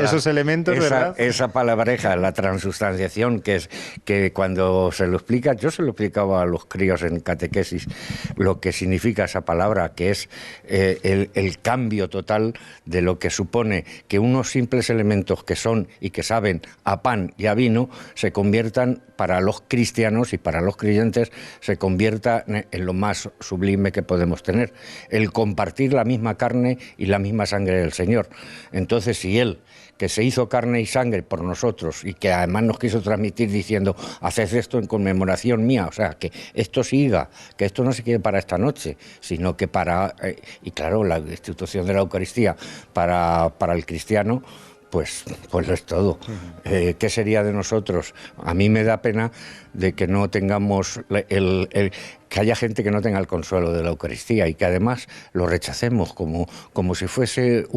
esos elementos, ¿verdad? Esa palabreja, la transustanciación, que es que cuando se lo explica, yo se lo explicaba a los críos en catequesis, lo que significa esa palabra, que es el cambio total de lo que supone que unos simples elementos que son y que saben a pan y a vino se conviertan, para los cristianos y para los creyentes, se convierta en lo más sublime que podemos tener, el compartir la misma carne y la misma sangre del Señor. Entonces, si Él, que se hizo carne y sangre por nosotros y que además nos quiso transmitir diciendo, haced esto en conmemoración mía, o sea, que esto siga, que esto no se quede para esta noche, sino que para, y claro, la institución de la Eucaristía para el cristiano, pues lo es todo. ¿Qué sería de nosotros? A mí me da pena de que no tengamos que haya gente que no tenga el consuelo de la Eucaristía y que además lo rechacemos como si fuese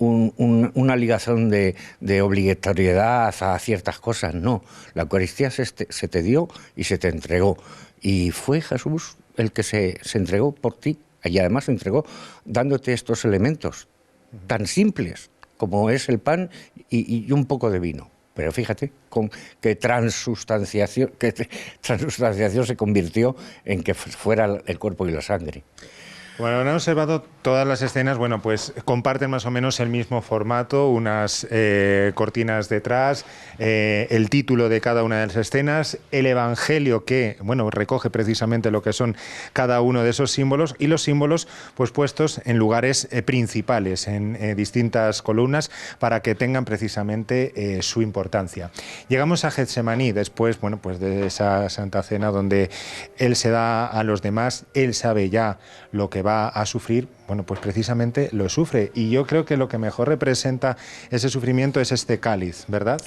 una ligación de obligatoriedad a ciertas cosas, no. La Eucaristía se te dio y se te entregó. Y fue Jesús el que se entregó por ti, y además se entregó dándote estos elementos tan simples como es el pan y un poco de vino. Pero fíjate con qué transustanciación se convirtió en que fuera el cuerpo y la sangre. Bueno, han observado todas las escenas, bueno, pues comparten más o menos el mismo formato, unas cortinas detrás, el título de cada una de las escenas, el evangelio que, bueno, recoge precisamente lo que son cada uno de esos símbolos y los símbolos pues puestos en lugares principales, en distintas columnas para que tengan precisamente su importancia. Llegamos a Getsemaní después, bueno, pues de esa Santa Cena donde Él se da a los demás, Él sabe ya lo que va a sufrir, bueno, pues precisamente lo sufre. Y yo creo que lo que mejor representa ese sufrimiento es este cáliz, ¿verdad?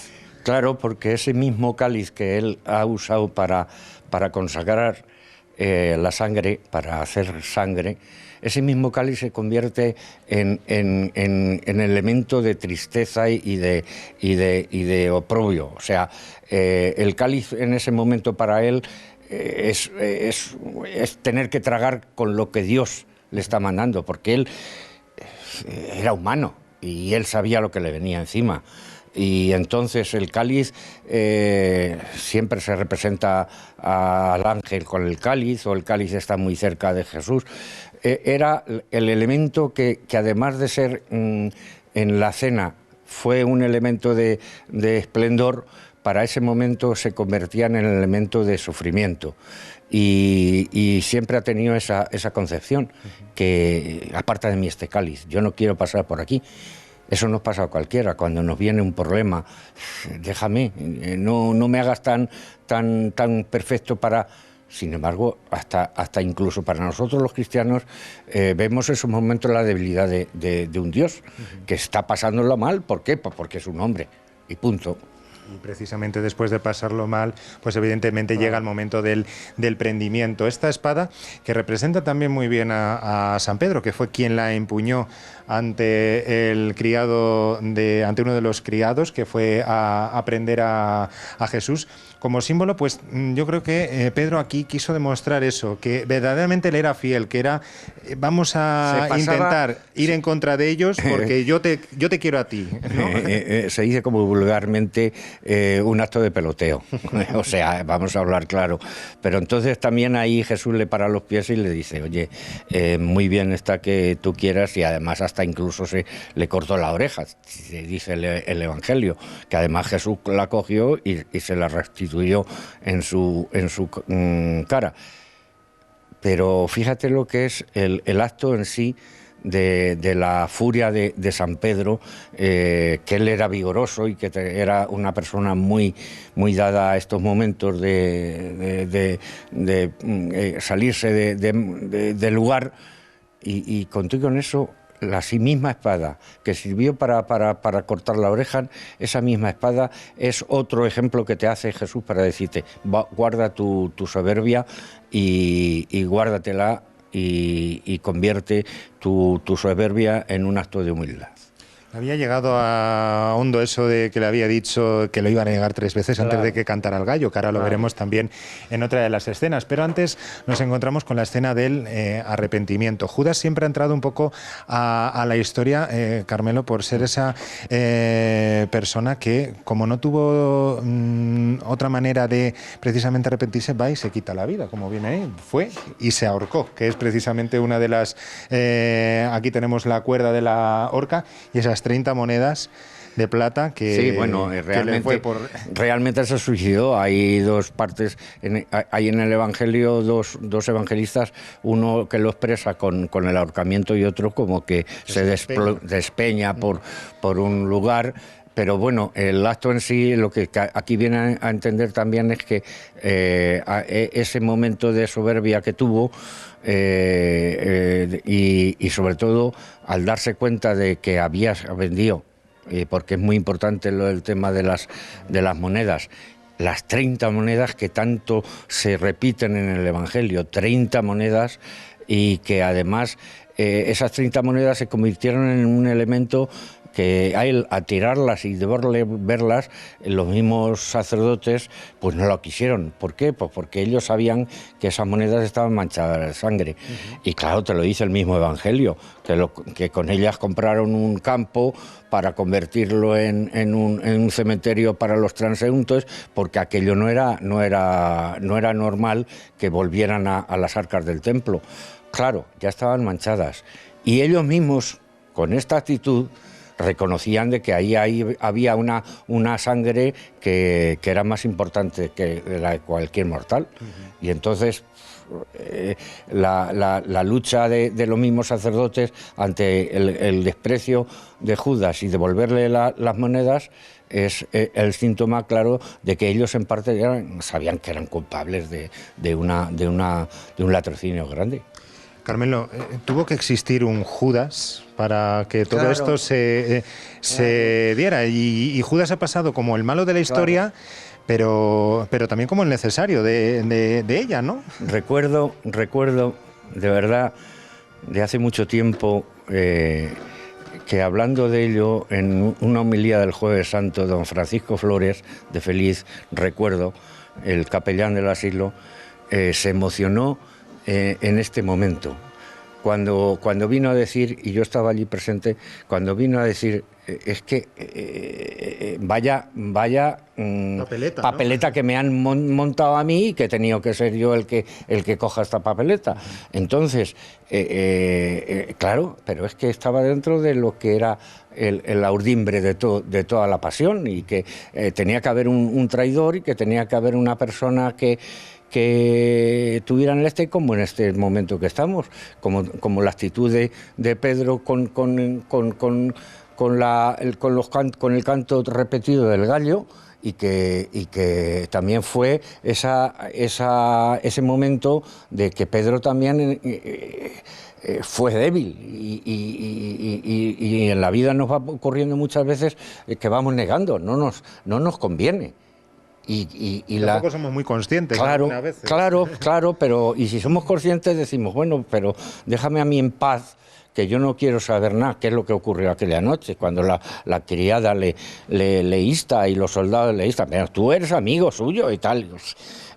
Claro, porque ese mismo cáliz que él ha usado para consagrar la sangre, para hacer sangre, ese mismo cáliz se convierte en elemento de tristeza y de oprobio. O sea, el cáliz en ese momento para él es tener que tragar con lo que Dios le está mandando, porque él era humano y él sabía lo que le venía encima. Y entonces el cáliz siempre se representa al ángel con el cáliz, o el cáliz está muy cerca de Jesús. Era el elemento que además de ser en la cena fue un elemento de esplendor, para ese momento se convertían en el elemento de sufrimiento. Y siempre ha tenido esa concepción, que aparta de mí este cáliz, yo no quiero pasar por aquí. Eso nos pasa a cualquiera, cuando nos viene un problema, déjame, no me hagas tan perfecto para... Sin embargo, hasta incluso para nosotros los cristianos vemos en esos momentos la debilidad de un Dios que está pasándolo mal. ¿Por qué? Pues porque es un hombre, y punto. Y precisamente después de pasarlo mal, pues evidentemente llega el momento del prendimiento. Esta espada, que representa también muy bien a San Pedro, que fue quien la empuñó ante ante uno de los criados, que fue a prender a Jesús. Como símbolo, pues yo creo que Pedro aquí quiso demostrar eso, que verdaderamente él era fiel, que era, vamos a intentar ir en contra de ellos porque yo te quiero a ti, ¿no? Se dice como vulgarmente un acto de peloteo, o sea, vamos a hablar claro. Pero entonces también ahí Jesús le para los pies y le dice, oye, muy bien está que tú quieras, y además hasta incluso se le cortó la oreja, se dice el Evangelio, que además Jesús la cogió y se la restituyó en su cara. Pero fíjate lo que es el acto en sí de la furia de San Pedro, que él era vigoroso y que era una persona muy dada a estos momentos de salirse del lugar, y contigo en eso. La misma espada que sirvió para cortar la oreja, esa misma espada es otro ejemplo que te hace Jesús para decirte, guarda tu soberbia y guárdatela y convierte tu soberbia en un acto de humildad. Había llegado a hondo eso de que le había dicho que lo iba a negar 3 veces antes de que cantara el gallo, que ahora lo veremos también en otra de las escenas. Pero antes nos encontramos con la escena del arrepentimiento. Judas siempre ha entrado un poco a la historia, Carmelo, por ser esa persona que, como no tuvo otra manera de precisamente arrepentirse, va y se quita la vida, como viene ahí. Fue y se ahorcó, que es precisamente una de las... aquí tenemos la cuerda de la horca y esas 30 monedas de plata que... Sí, bueno, realmente se suicidó. Hay dos partes, hay en el Evangelio dos evangelistas, uno que lo expresa con el ahorcamiento y otro como que se despeña por un lugar. Pero bueno, el acto en sí, lo que aquí viene a entender también es que ese momento de soberbia que tuvo, y sobre todo al darse cuenta de que había vendido, porque es muy importante el tema de las monedas, las 30 monedas que tanto se repiten en el Evangelio, 30 monedas, y que además esas 30 monedas se convirtieron en un elemento que a él, a tirarlas y deberle verlas, los mismos sacerdotes pues no lo quisieron. ¿Por qué? Pues porque ellos sabían que esas monedas estaban manchadas de sangre. Y claro, te lo dice el mismo Evangelio, que con ellas compraron un campo para convertirlo en un cementerio para los transeúntes, porque aquello no era normal que volvieran a las arcas del templo. Claro, ya estaban manchadas. Y ellos mismos, con esta actitud, reconocían de que ahí había una sangre que era más importante que la de cualquier mortal. Y entonces la lucha de los mismos sacerdotes ante el desprecio de Judas y devolverle las monedas es el síntoma claro de que ellos en parte sabían que eran culpables de un latrocinio grande. Carmelo, tuvo que existir un Judas para que todo esto se diera, y Judas ha pasado como el malo de la historia, pero también como el necesario de ella, ¿no? Recuerdo de verdad de hace mucho tiempo que hablando de ello en una homilía del Jueves Santo, don Francisco Flores, de feliz recuerdo, el capellán del asilo, se emocionó en este momento, cuando vino a decir, y yo estaba allí presente, cuando vino a decir, es que vaya papeleta, ¿no?, que me han montado a mí y que he tenido que ser yo el que coja esta papeleta. Entonces, claro, pero es que estaba dentro de lo que era la urdimbre de toda la pasión, y que tenía que haber un traidor y que tenía que haber una persona que tuvieran como en este momento que estamos, como la actitud de Pedro con el canto repetido del gallo, y que también fue ese momento de que Pedro también fue débil, y en la vida nos va ocurriendo muchas veces que vamos negando, no nos conviene. Y tampoco somos muy conscientes. Claro, veces. claro, pero y si somos conscientes decimos, bueno, pero déjame a mí en paz, que yo no quiero saber nada, qué es lo que ocurrió aquella noche, cuando la criada le insta y los soldados le instan, pero tú eres amigo suyo y tal.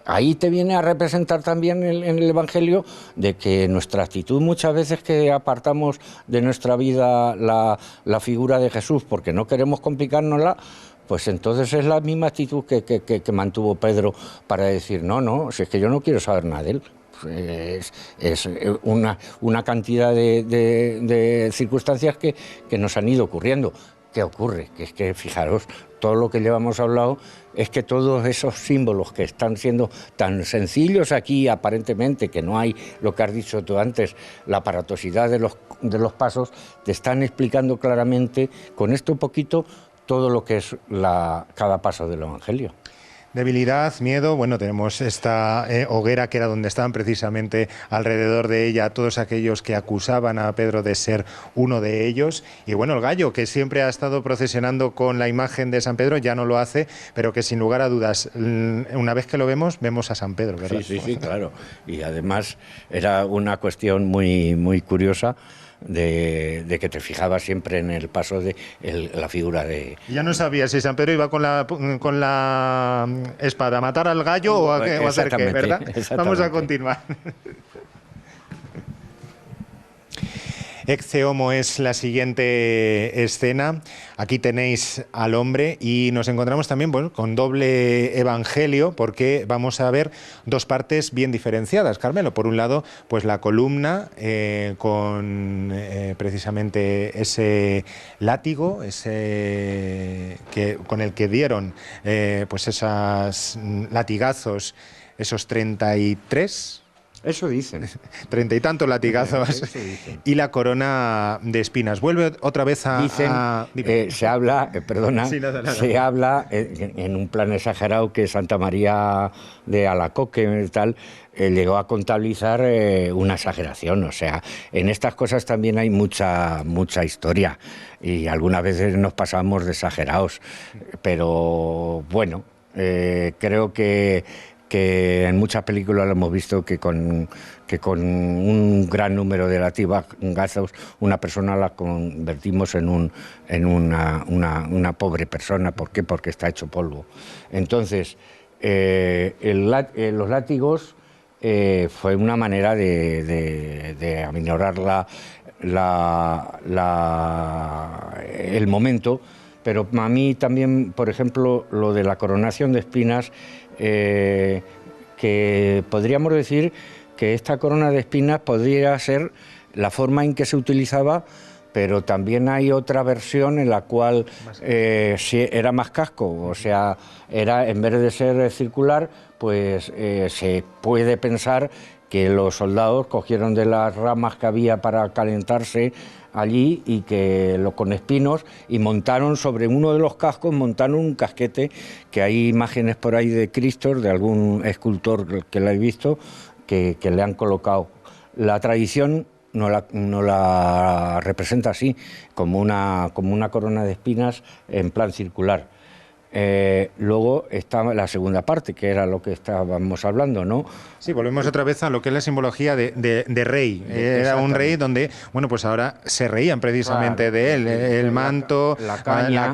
Ahí te viene a representar también en el Evangelio de que nuestra actitud muchas veces, que apartamos de nuestra vida la figura de Jesús porque no queremos complicárnosla, pues entonces es la misma actitud que mantuvo Pedro para decir, no, si es que yo no quiero saber nada de él. Es una cantidad de circunstancias que nos han ido ocurriendo. ¿Qué ocurre? Que es que, fijaros, todo lo que llevamos hablado es que todos esos símbolos que están siendo tan sencillos aquí, aparentemente, que no hay, lo que has dicho tú antes, la aparatosidad de los pasos, te están explicando claramente con esto un poquito todo lo que es cada paso del Evangelio. Debilidad, miedo, bueno, tenemos esta hoguera que era donde estaban precisamente alrededor de ella todos aquellos que acusaban a Pedro de ser uno de ellos, y bueno, el gallo, que siempre ha estado procesionando con la imagen de San Pedro, ya no lo hace, pero que sin lugar a dudas, una vez que lo vemos a San Pedro, ¿verdad? Sí, claro, y además era una cuestión muy, muy curiosa, de que te fijabas siempre en el paso de la figura de... Ya no sabía si San Pedro iba con la espada a matar al gallo o a hacer qué, ¿verdad? Vamos a continuar. Ecce Homo es la siguiente escena. Aquí tenéis al hombre y nos encontramos también con doble evangelio, porque vamos a ver dos partes bien diferenciadas, Carmelo. Por un lado, pues la columna con precisamente ese látigo, con el que dieron pues esos latigazos, esos 33... Eso dicen. 30 y tantos latigazos. Y la corona de espinas. Vuelve otra vez Dicen, se habla, sí, nada. Se habla en un plan exagerado que Santa María de Alacoque y tal llegó a contabilizar una exageración. O sea, en estas cosas también hay mucha historia y algunas veces nos pasamos de exagerados. Pero bueno, creo que que en muchas películas lo hemos visto, que con un gran número de latigazos una persona la convertimos en una pobre persona. ¿Por qué? Porque está hecho polvo. Entonces, los látigos fue una manera de aminorar el momento, pero a mí también, por ejemplo, lo de la coronación de espinas, que podríamos decir que esta corona de espinas podría ser la forma en que se utilizaba, pero también hay otra versión en la cual sí, era más casco, o sea, en vez de ser circular, pues se puede pensar que los soldados cogieron de las ramas que había para calentarse allí y que con espinos, y montaron sobre uno de los cascos, montaron un casquete, que hay imágenes por ahí de Cristo, de algún escultor que lo he visto, que le han colocado. La tradición no la representa así, como una corona de espinas en plan circular. Luego está la segunda parte, que era lo que estábamos hablando, ¿no? Sí, volvemos otra vez a lo que es la simbología de rey. Era un rey donde, bueno, pues ahora se reían precisamente de él, el manto, la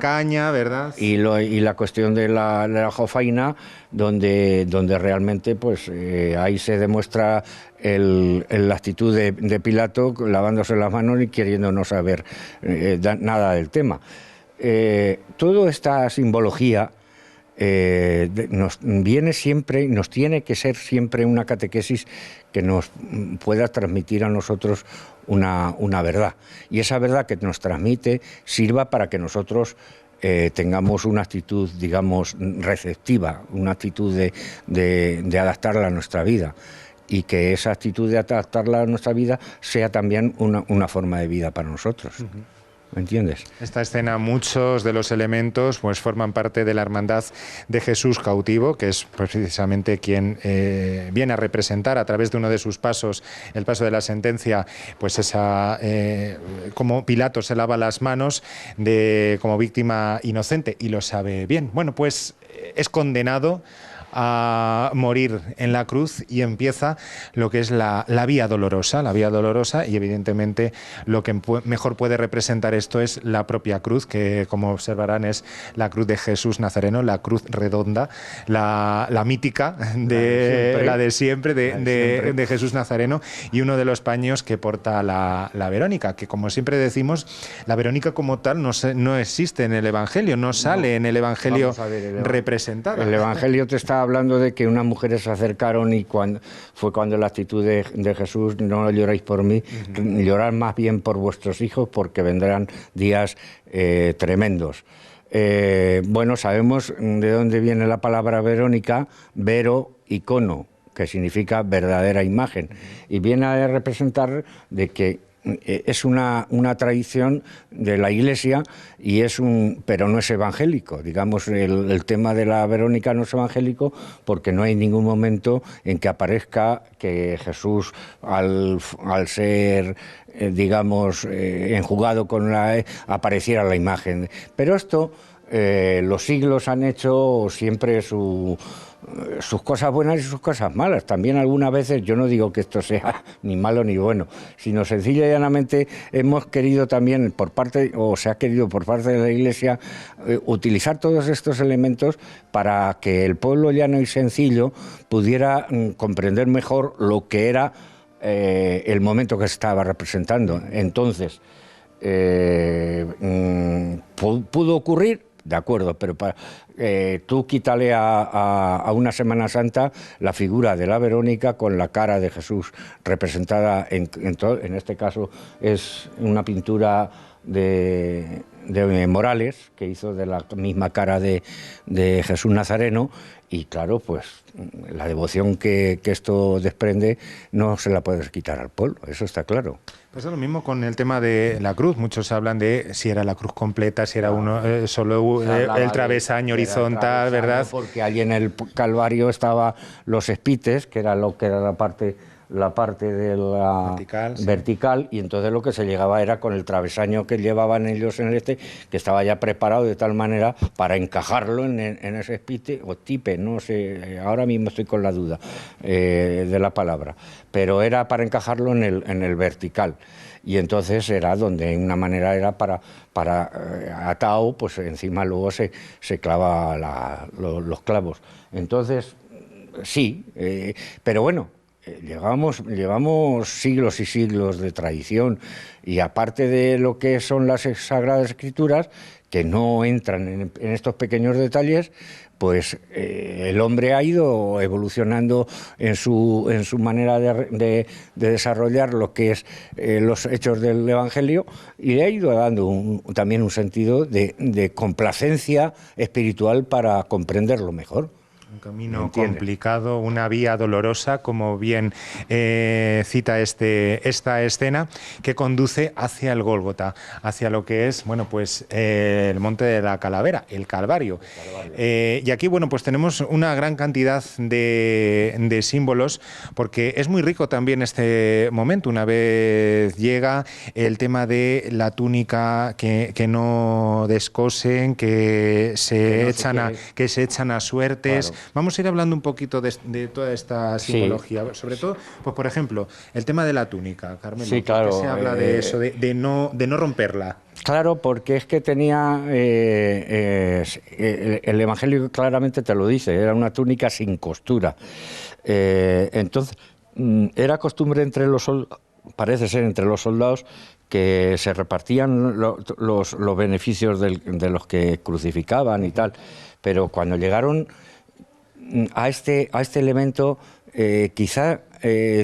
caña, ¿verdad? Y la cuestión de la jofaina, donde realmente, pues ahí se demuestra la actitud de Pilato, lavándose las manos y queriendo no saber nada del tema. Toda esta simbología nos viene siempre, nos tiene que ser siempre una catequesis que nos pueda transmitir a nosotros una verdad, y esa verdad que nos transmite sirva para que nosotros tengamos una actitud, digamos, receptiva, una actitud de adaptarla a nuestra vida, y que esa actitud de adaptarla a nuestra vida sea también una forma de vida para nosotros. ¿Me entiendes? Esta escena, muchos de los elementos pues forman parte de la hermandad de Jesús cautivo, que es precisamente quien viene a representar a través de uno de sus pasos, el paso de la sentencia, pues esa como Pilato se lava las manos como víctima inocente, y lo sabe bien. Bueno, pues es condenado a morir en la cruz, y empieza lo que es la vía dolorosa, y evidentemente lo que mejor puede representar esto es la propia cruz, que como observarán es la cruz de Jesús Nazareno, la cruz redonda, la mítica, la de siempre de Jesús Nazareno, y uno de los paños que porta la Verónica, que como siempre decimos, la Verónica como tal no existe en el Evangelio, no sale en el Evangelio representada. El Evangelio te está hablando de que unas mujeres se acercaron, y fue cuando la actitud de Jesús: no lloréis por mí, llorad más bien por vuestros hijos, porque vendrán días tremendos. Bueno, sabemos de dónde viene la palabra Verónica, vero, icono, que significa verdadera imagen, y viene a representar de que es una tradición de la Iglesia, y pero no es evangélico. Digamos, el tema de la Verónica no es evangélico, porque no hay ningún momento en que aparezca que Jesús, al ser digamos enjugado con apareciera la imagen. Pero esto los siglos han hecho siempre sus cosas buenas y sus cosas malas. También algunas veces, yo no digo que esto sea ni malo ni bueno, sino sencilla y llanamente hemos querido también se ha querido por parte de la Iglesia utilizar todos estos elementos para que el pueblo llano y sencillo pudiera comprender mejor lo que era el momento que se estaba representando. Entonces, pudo ocurrir, de acuerdo, pero tú quítale a una Semana Santa la figura de la Verónica con la cara de Jesús representada en este caso es una pintura de Morales, que hizo de la misma cara de Jesús Nazareno, y claro, pues la devoción que esto desprende no se la puedes quitar al pueblo, eso está claro. Pues es lo mismo con el tema de la cruz. Muchos hablan de si era la cruz completa, si era solo el travesaño horizontal, ¿verdad? Porque allí en el Calvario estaban los espites, que era la parte la parte de la vertical, sí. vertical, y entonces lo que se llegaba era con el travesaño que llevaban ellos en el que estaba ya preparado de tal manera para encajarlo en ese spite o tipe, no sé, ahora mismo estoy con la duda de la palabra, pero era para encajarlo en el vertical. Y entonces era donde una manera era para atado, pues encima luego se clava los clavos. Entonces, sí, pero bueno, llevamos siglos y siglos de tradición, y aparte de lo que son las Sagradas Escrituras, que no entran en estos pequeños detalles, pues el hombre ha ido evolucionando en su manera de desarrollar lo que es los hechos del Evangelio, y le ha ido dando también un sentido de complacencia espiritual para comprenderlo mejor. Un camino complicado, una vía dolorosa, como bien cita esta escena, que conduce hacia el Gólgota, hacia lo que es, bueno, pues el Monte de la Calavera, el Calvario. Y aquí, bueno, pues tenemos una gran cantidad de símbolos, porque es muy rico también este momento. Una vez llega el tema de la túnica, que no descosen, que se echan a suertes. Claro. Vamos a ir hablando un poquito de toda esta simbología, sí. Sobre todo, pues por ejemplo, el tema de la túnica, Carmelo. Sí, claro. ¿Qué se habla de eso, de no romperla? Claro, porque es que tenía, el Evangelio claramente te lo dice, era una túnica sin costura. Entonces, era costumbre parece ser entre los soldados, que se repartían los beneficios de los que crucificaban y tal, pero cuando llegaron a este elemento, quizá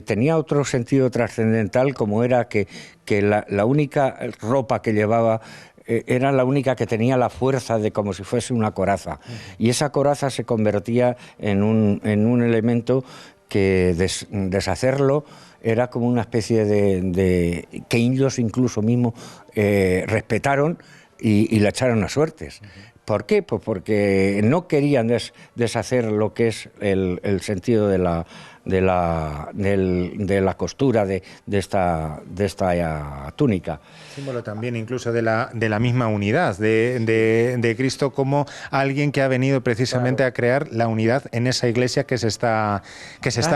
tenía otro sentido trascendental, como era que la única ropa que llevaba era la única que tenía la fuerza de como si fuese una coraza, y esa coraza se convertía en un elemento que deshacerlo era como una especie de que ellos incluso mismos respetaron y la echaron a suertes. ¿Por qué? Pues porque no querían deshacer lo que es el sentido de la costura de esta túnica. Símbolo también incluso de la misma unidad de Cristo, como alguien que ha venido precisamente a crear la unidad en esa iglesia que se está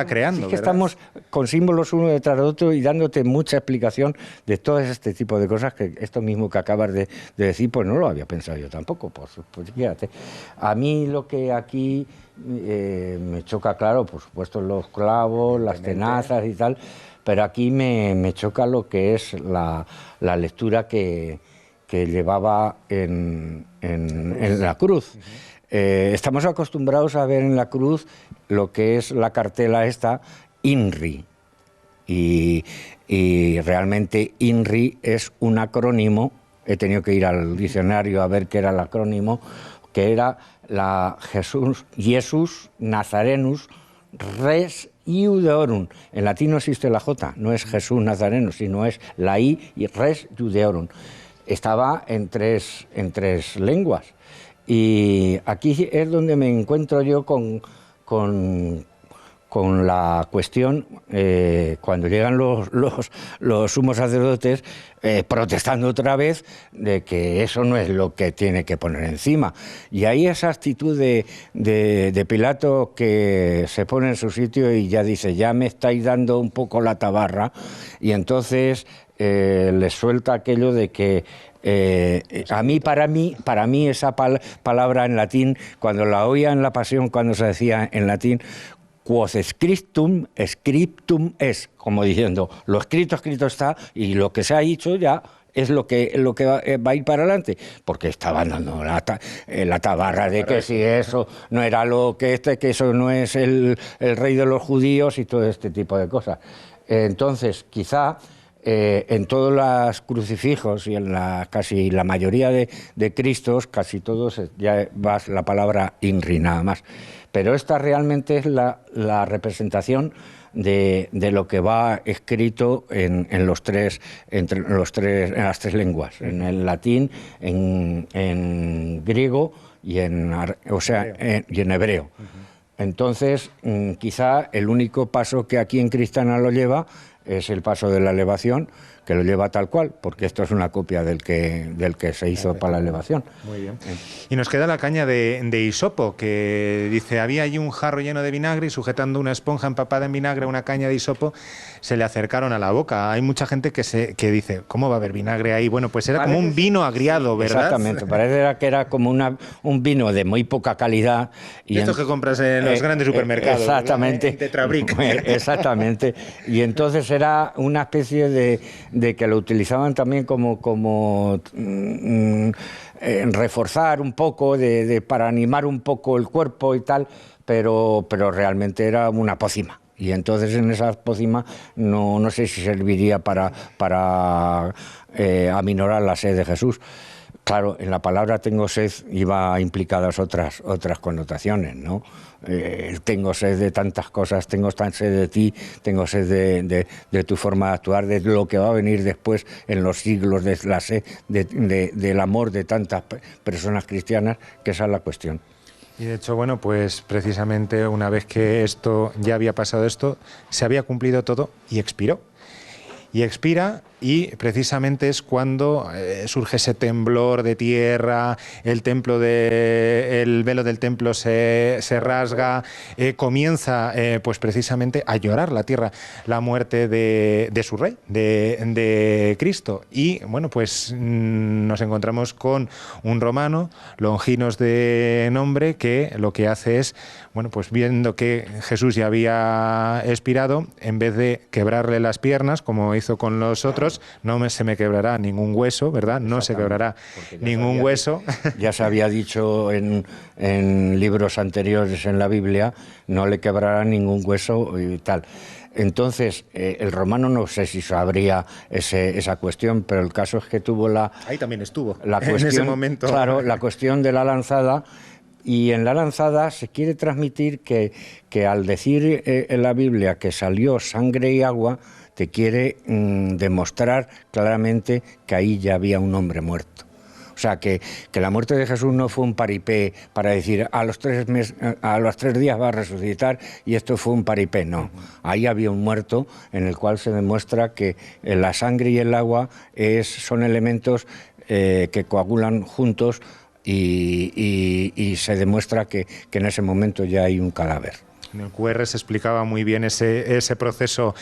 creando. Sí, que estamos con símbolos uno detrás de otro y dándote mucha explicación de todo este tipo de cosas, que esto mismo que acabas de decir, pues no lo había pensado yo tampoco. Pues fíjate, a mí lo que aquí me choca, claro, por supuesto los clavos, las tenazas y tal, pero aquí me choca lo que es la lectura que llevaba en la cruz. Estamos acostumbrados a ver en la cruz lo que es la cartela esta, INRI, y realmente INRI es un acrónimo. He tenido que ir al diccionario a ver qué era el acrónimo, que era la Jesus Nazarenus Res Iudeorum. En latín no existe la J, no es Jesús Nazareno, sino es la I y Res Iudeorum. Estaba en tres lenguas. Y aquí es donde me encuentro yo con la cuestión, cuando llegan los sumos sacerdotes protestando otra vez de que eso no es lo que tiene que poner encima. Y ahí esa actitud de Pilato, que se pone en su sitio y ya dice, ya me estáis dando un poco la tabarra, y entonces le suelta aquello de que para mí esa palabra en latín, cuando la oía en la Pasión, cuando se decía en latín, quod scriptum es, como diciendo, lo escrito está, y lo que se ha dicho ya es lo que va a ir para adelante, porque estaban dando la tabarra de que si eso no era lo que eso no es el rey de los judíos y todo este tipo de cosas. Entonces, quizá en todos los crucifijos y en casi la mayoría de Cristos, casi todos ya va la palabra INRI nada más. Pero esta realmente es la representación de lo que va escrito en las tres lenguas, en el latín, en griego y en hebreo. Entonces, quizá el único paso que aquí en Cristana lo lleva es el paso de la elevación, que lo lleva tal cual, porque esto es una copia del que se hizo para la elevación. Muy bien. Y nos queda la caña de hisopo, que dice, había allí un jarro lleno de vinagre y sujetando una esponja empapada en vinagre, una caña de hisopo, se le acercaron a la boca. Hay mucha gente que dice, ¿cómo va a haber vinagre ahí? Bueno, pues era como un vino agriado, ¿verdad? Exactamente, parece que era como un vino de muy poca calidad. Y estos que compras en los grandes supermercados. Exactamente. En Tetrabric. Exactamente. Y entonces era una especie de que lo utilizaban también como reforzar un poco, para animar un poco el cuerpo y tal, pero realmente era una pócima. Y entonces en esa pócima no sé si serviría para aminorar la sed de Jesús. Claro, en la palabra tengo sed iba implicadas otras connotaciones, ¿no? Tengo sed de tantas cosas, tengo sed de ti, tengo sed de tu forma de actuar, de lo que va a venir después en los siglos, de la sed del amor de tantas personas cristianas, que esa es la cuestión. Y de hecho, bueno, pues precisamente una vez que ya había pasado esto, se había cumplido todo y expiró. Y expira, y precisamente es cuando surge ese temblor de tierra, el velo del templo se rasga, comienza pues precisamente a llorar la tierra la muerte de su rey, de Cristo. Y bueno, pues nos encontramos con un romano, Longinos de nombre, que lo que hace es, bueno, pues viendo que Jesús ya había expirado, en vez de quebrarle las piernas, como hizo con los otros, no se me quebrará ningún hueso, ¿verdad? No se quebrará ningún hueso. Ya se había dicho en libros anteriores en la Biblia, no le quebrará ningún hueso y tal. Entonces, el romano no sé si sabría esa cuestión, pero el caso es que tuvo ahí también estuvo, cuestión, en ese momento. Claro, la cuestión de la lanzada. Y en la lanzada se quiere transmitir que al decir en la Biblia que salió sangre y agua, te quiere demostrar claramente que ahí ya había un hombre muerto. O sea, que la muerte de Jesús no fue un paripé para decir a los 3 días va a resucitar y esto fue un paripé, no. Ahí había un muerto en el cual se demuestra que la sangre y el agua son elementos que coagulan juntos y se demuestra que en ese momento ya hay un cadáver. En el QR se explicaba muy bien ese proceso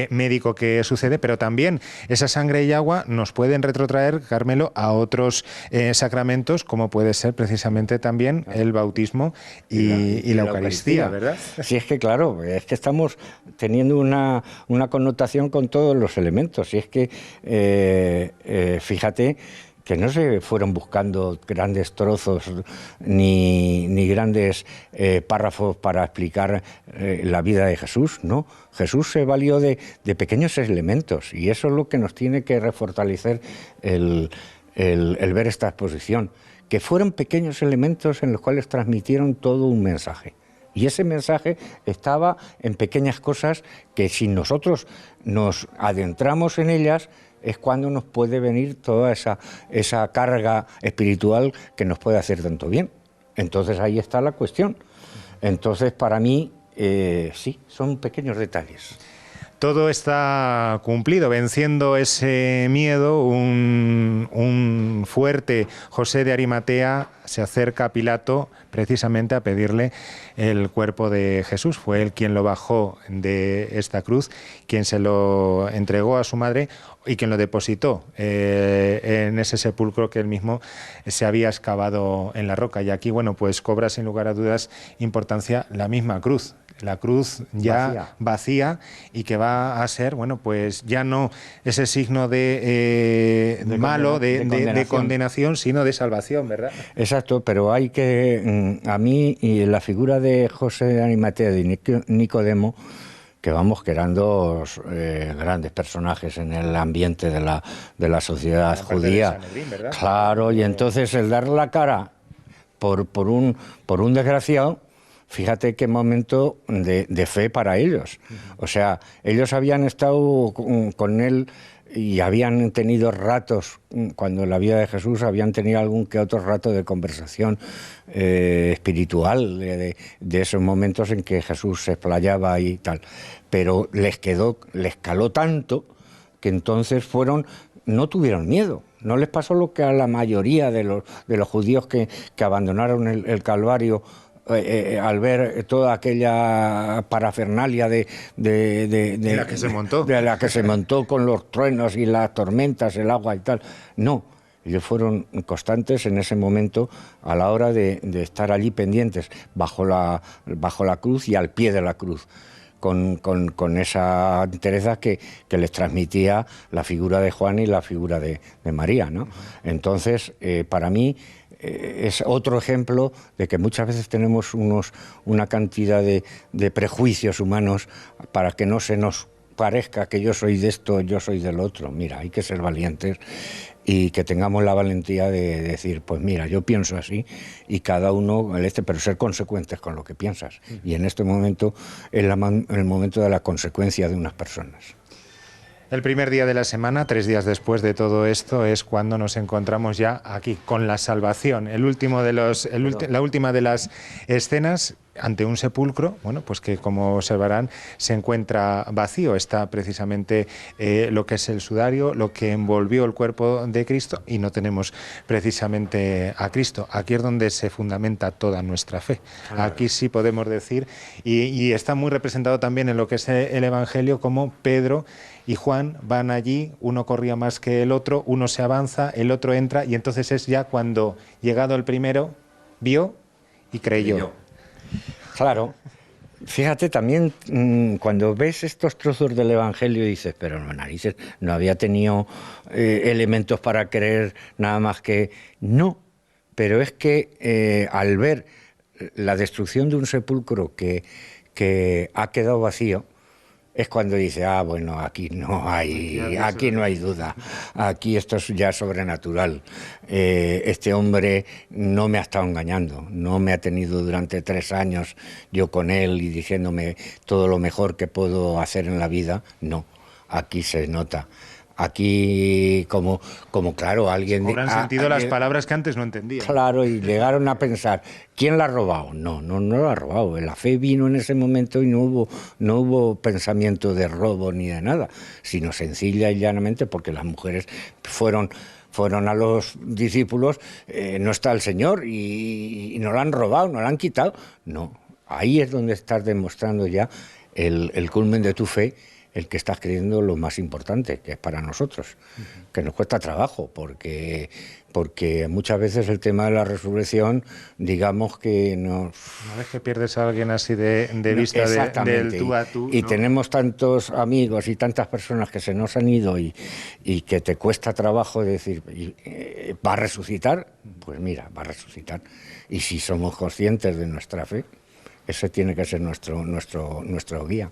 médico que sucede, pero también esa sangre y agua nos pueden retrotraer, Carmelo, a otros sacramentos, como puede ser precisamente también el bautismo y la Eucaristía, ¿verdad? Sí, es que claro, es que estamos teniendo una connotación con todos los elementos. Y es que, fíjate, que no se fueron buscando grandes trozos ni grandes párrafos para explicar la vida de Jesús, ¿no? Jesús se valió de pequeños elementos y eso es lo que nos tiene que refortalecer el ver esta exposición, que fueron pequeños elementos en los cuales transmitieron todo un mensaje. Y ese mensaje estaba en pequeñas cosas que si nosotros nos adentramos en ellas, es cuando nos puede venir toda esa carga espiritual que nos puede hacer tanto bien. Entonces ahí está la cuestión. Entonces para mí, sí, son pequeños detalles. Todo está cumplido, venciendo ese miedo, un fuerte José de Arimatea se acerca a Pilato precisamente a pedirle el cuerpo de Jesús. Fue él quien lo bajó de esta cruz, quien se lo entregó a su madre y quien lo depositó en ese sepulcro que él mismo se había excavado en la roca. Y aquí, bueno, pues cobra sin lugar a dudas importancia la misma cruz. La cruz ya vacía y que va a ser, bueno, pues ya no ese signo de malo, de condenación, sino de salvación, ¿verdad? Exacto, pero hay que, a mí, y la figura de José de Arimatea, de Nicodemo, que vamos, que eran dos grandes personajes en el ambiente de la sociedad judía. Sanedrín, ¿verdad? Claro, y entonces el dar la cara por un desgraciado, fíjate qué momento de fe para ellos. O sea, ellos habían estado con él y habían tenido ratos, cuando en la vida de Jesús, habían tenido algún que otro rato de conversación espiritual, de esos momentos en que Jesús se explayaba y tal. Pero les caló tanto que entonces no tuvieron miedo. No les pasó lo que a la mayoría de los judíos que abandonaron el Calvario al ver toda aquella parafernalia de la que se montó. De la que se montó con los truenos y las tormentas, el agua y tal. No, ellos fueron constantes en ese momento a la hora de estar allí pendientes, bajo la cruz y al pie de la cruz. Con esa entereza que les transmitía la figura de Juan y la figura de María, ¿no? Entonces, para mí, es otro ejemplo de que muchas veces tenemos una cantidad de prejuicios humanos para que no se nos parezca que yo soy de esto, yo soy del otro. Mira, hay que ser valientes y que tengamos la valentía de decir, pues mira, yo pienso así y cada uno, pero ser consecuentes con lo que piensas. Y en este momento es el momento de la consecuencia de unas personas. El primer día de la semana, 3 días después de todo esto, es cuando nos encontramos ya aquí, con la salvación. La última de las escenas ante un sepulcro, bueno, pues que como observarán se encuentra vacío. Está precisamente lo que es el sudario, lo que envolvió el cuerpo de Cristo, y no tenemos precisamente a Cristo. Aquí es donde se fundamenta toda nuestra fe. Aquí sí podemos decir, y está muy representado también en lo que es el Evangelio, como Pedro y Juan van allí, uno corría más que el otro, uno se avanza, el otro entra, y entonces es ya cuando, llegado el primero, vio y creyó. Claro. Fíjate también, cuando ves estos trozos del Evangelio dices, pero no, narices, no había tenido elementos para creer nada más que... No, pero es que al ver la destrucción de un sepulcro que ha quedado vacío, es cuando dice, bueno, aquí no hay duda, aquí esto es ya sobrenatural. Este hombre no me ha estado engañando, no me ha tenido durante 3 años yo con él y diciéndome todo lo mejor que puedo hacer en la vida. No, aquí se nota. Aquí, como claro, alguien... Cobran sentido las palabras que antes no entendía. Claro, y llegaron a pensar, ¿quién la ha robado? No la ha robado. La fe vino en ese momento y no hubo pensamiento de robo ni de nada, sino sencilla y llanamente porque las mujeres fueron a los discípulos, no está el Señor y no lo han robado, no lo han quitado. No, ahí es donde estás demostrando ya el culmen de tu fe, el que estás creyendo lo más importante, que es para nosotros, que nos cuesta trabajo, porque muchas veces el tema de la resurrección, digamos que nos... Una vez que pierdes a alguien así de vista, del tú a tú... Y tenemos tantos amigos y tantas personas que se nos han ido y que te cuesta trabajo decir, ¿va a resucitar? Pues mira, va a resucitar. Y si somos conscientes de nuestra fe, ese tiene que ser nuestro guía.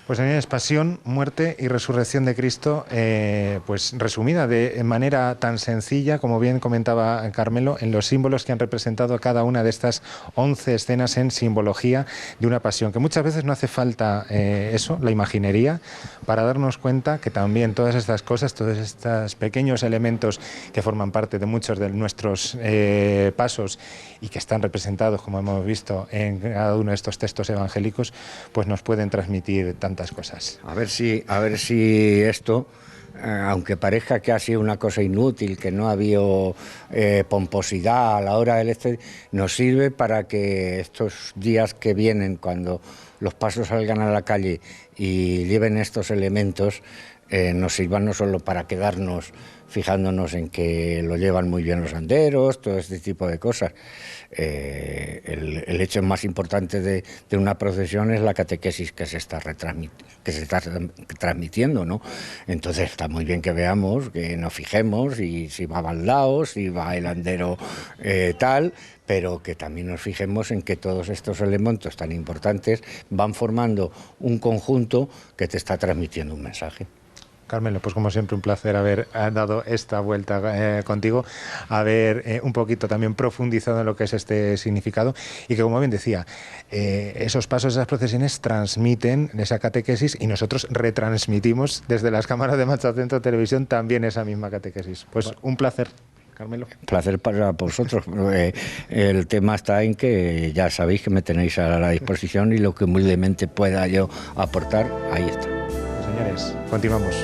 Pues es pasión, muerte y resurrección de Cristo, pues resumida de manera tan sencilla, como bien comentaba Carmelo, en los símbolos que han representado cada una de estas 11 escenas en simbología de una pasión, que muchas veces no hace falta la imaginería, para darnos cuenta que también todas estas cosas, todos estos pequeños elementos que forman parte de muchos de nuestros pasos y que están representados, como hemos visto, en cada uno de estos textos evangélicos, pues nos pueden transmitir tantas cosas. A ver si esto, aunque parezca que ha sido una cosa inútil, que no ha habido pomposidad a la hora del nos sirve para que estos días que vienen, cuando los pasos salgan a la calle y lleven estos elementos, nos sirvan no solo para quedarnos fijándonos en que lo llevan muy bien los anderos, todo este tipo de cosas. El hecho más importante de una procesión es la catequesis que se está transmitiendo, ¿no? Entonces está muy bien que veamos, que nos fijemos, y si va baldao, si va el andero tal, pero que también nos fijemos en que todos estos elementos tan importantes van formando un conjunto que te está transmitiendo un mensaje. Carmelo, pues como siempre un placer haber dado esta vuelta contigo, haber un poquito también profundizado en lo que es este significado y que, como bien decía, esos pasos, esas procesiones transmiten esa catequesis y nosotros retransmitimos desde las cámaras de Mancha Centro Televisión también esa misma catequesis. Pues un placer. Carmelo. Placer para vosotros. El tema está en que ya sabéis que me tenéis a la disposición y lo que humildemente pueda yo aportar, ahí está. Señores, continuamos.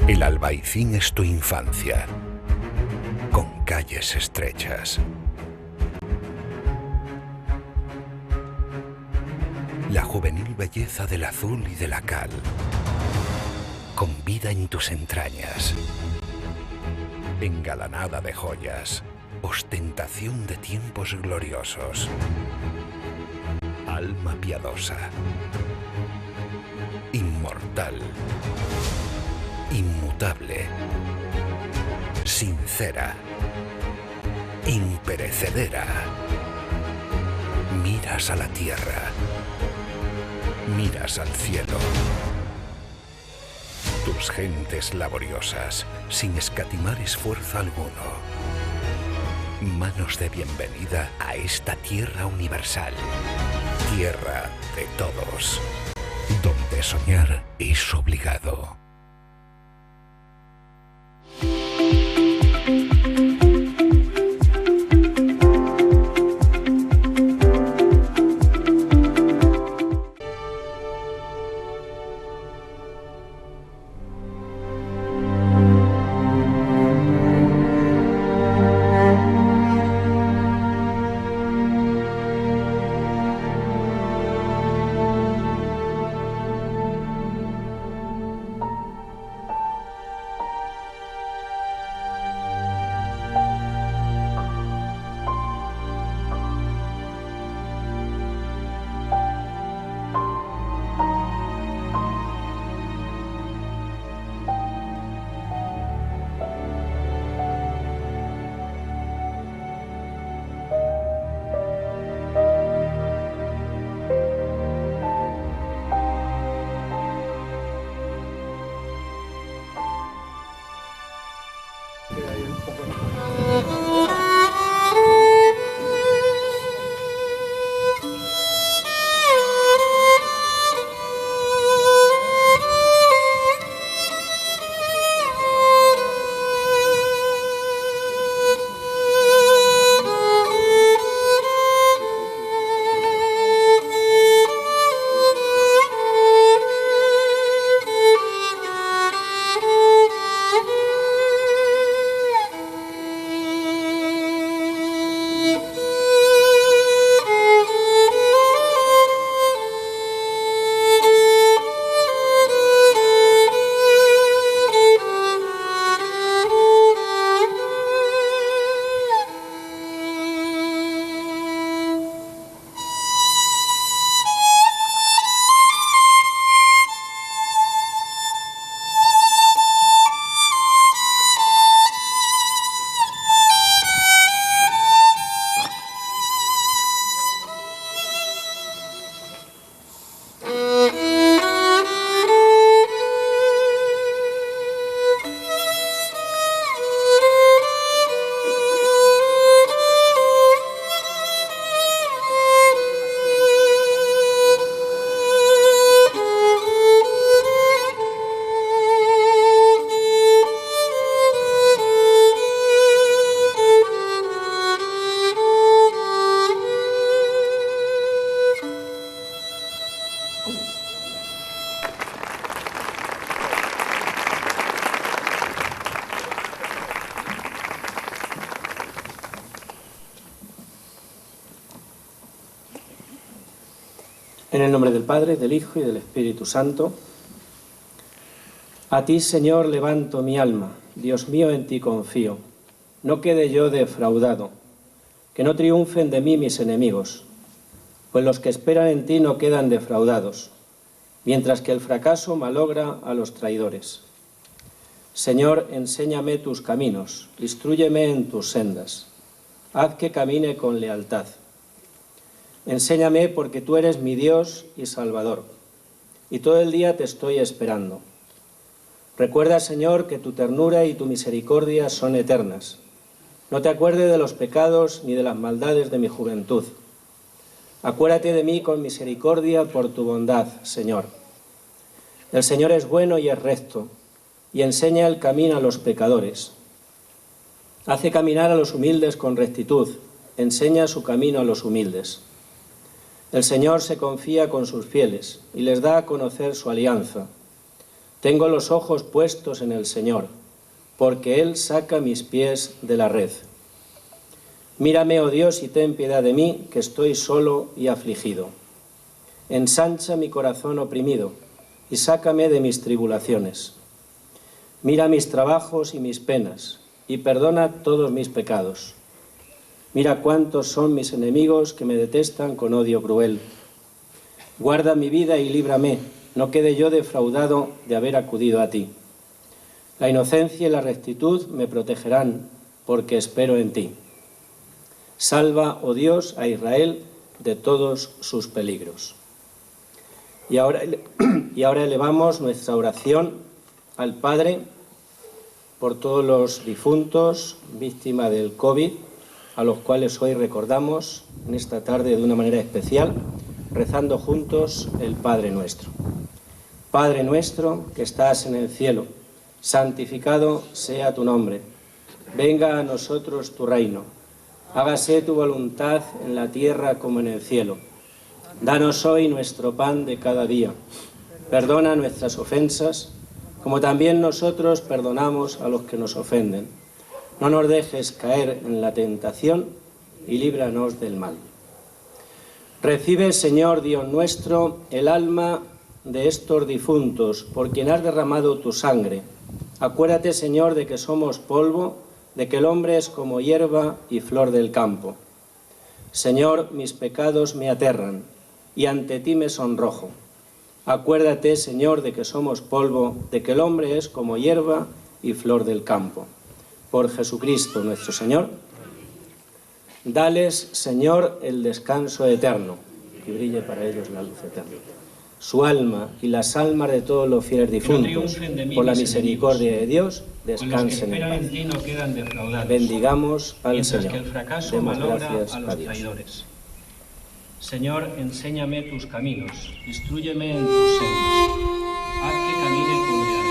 El Albaicín es tu infancia, con calles estrechas. La juvenil belleza del azul y de la cal, con vida en tus entrañas. Engalanada de joyas, ostentación de tiempos gloriosos. Alma piadosa, inmortal, inmutable, sincera, imperecedera. Miras a la tierra, miras al cielo. Tus gentes laboriosas, sin escatimar esfuerzo alguno. Manos de bienvenida a esta tierra universal. Tierra de todos, donde soñar es obligado. En el nombre del Padre, del Hijo y del Espíritu Santo. A ti, Señor, levanto mi alma. Dios mío, en ti confío. No quede yo defraudado. Que no triunfen de mí mis enemigos. Pues los que esperan en ti no quedan defraudados, mientras que el fracaso malogra a los traidores. Señor, enséñame tus caminos, instrúyeme en tus sendas. Haz que camine con lealtad. Enséñame porque tú eres mi Dios y Salvador, y todo el día te estoy esperando. Recuerda, Señor, que tu ternura y tu misericordia son eternas. No te acuerdes de los pecados ni de las maldades de mi juventud. Acuérdate de mí con misericordia por tu bondad, Señor. El Señor es bueno y es recto, y enseña el camino a los pecadores. Hace caminar a los humildes con rectitud, enseña su camino a los humildes. El Señor se confía con sus fieles y les da a conocer su alianza. Tengo los ojos puestos en el Señor, porque Él saca mis pies de la red. Mírame, oh Dios, y ten piedad de mí, que estoy solo y afligido. Ensancha mi corazón oprimido y sácame de mis tribulaciones. Mira mis trabajos y mis penas, y perdona todos mis pecados. Mira cuántos son mis enemigos que me detestan con odio cruel. Guarda mi vida y líbrame, no quede yo defraudado de haber acudido a ti. La inocencia y la rectitud me protegerán, porque espero en ti. Salva, oh Dios, a Israel de todos sus peligros. Y ahora elevamos nuestra oración al Padre por todos los difuntos, víctimas del COVID, a los cuales hoy recordamos en esta tarde de una manera especial, rezando juntos el Padre Nuestro. Padre nuestro que estás en el cielo, santificado sea tu nombre. Venga a nosotros tu reino. Hágase tu voluntad en la tierra como en el cielo. Danos hoy nuestro pan de cada día. Perdona nuestras ofensas, como también nosotros perdonamos a los que nos ofenden. No nos dejes caer en la tentación y líbranos del mal. Recibe, Señor Dios nuestro, el alma de estos difuntos, por quien has derramado tu sangre. Acuérdate, Señor, de que somos polvo, de que el hombre es como hierba y flor del campo. Señor, mis pecados me aterran, y ante ti me sonrojo. Acuérdate, Señor, de que somos polvo, de que el hombre es como hierba y flor del campo. Por Jesucristo nuestro Señor. Dales, Señor, el descanso eterno, que brille para ellos la luz eterna. Su alma y las almas de todos los fieles difuntos, por la misericordia de Dios, descansen en paz. Bendigamos al Señor. Demos gracias a Dios. Señor, enséñame tus caminos, instrúyeme en tus sendas. Haz que camine con lealtad.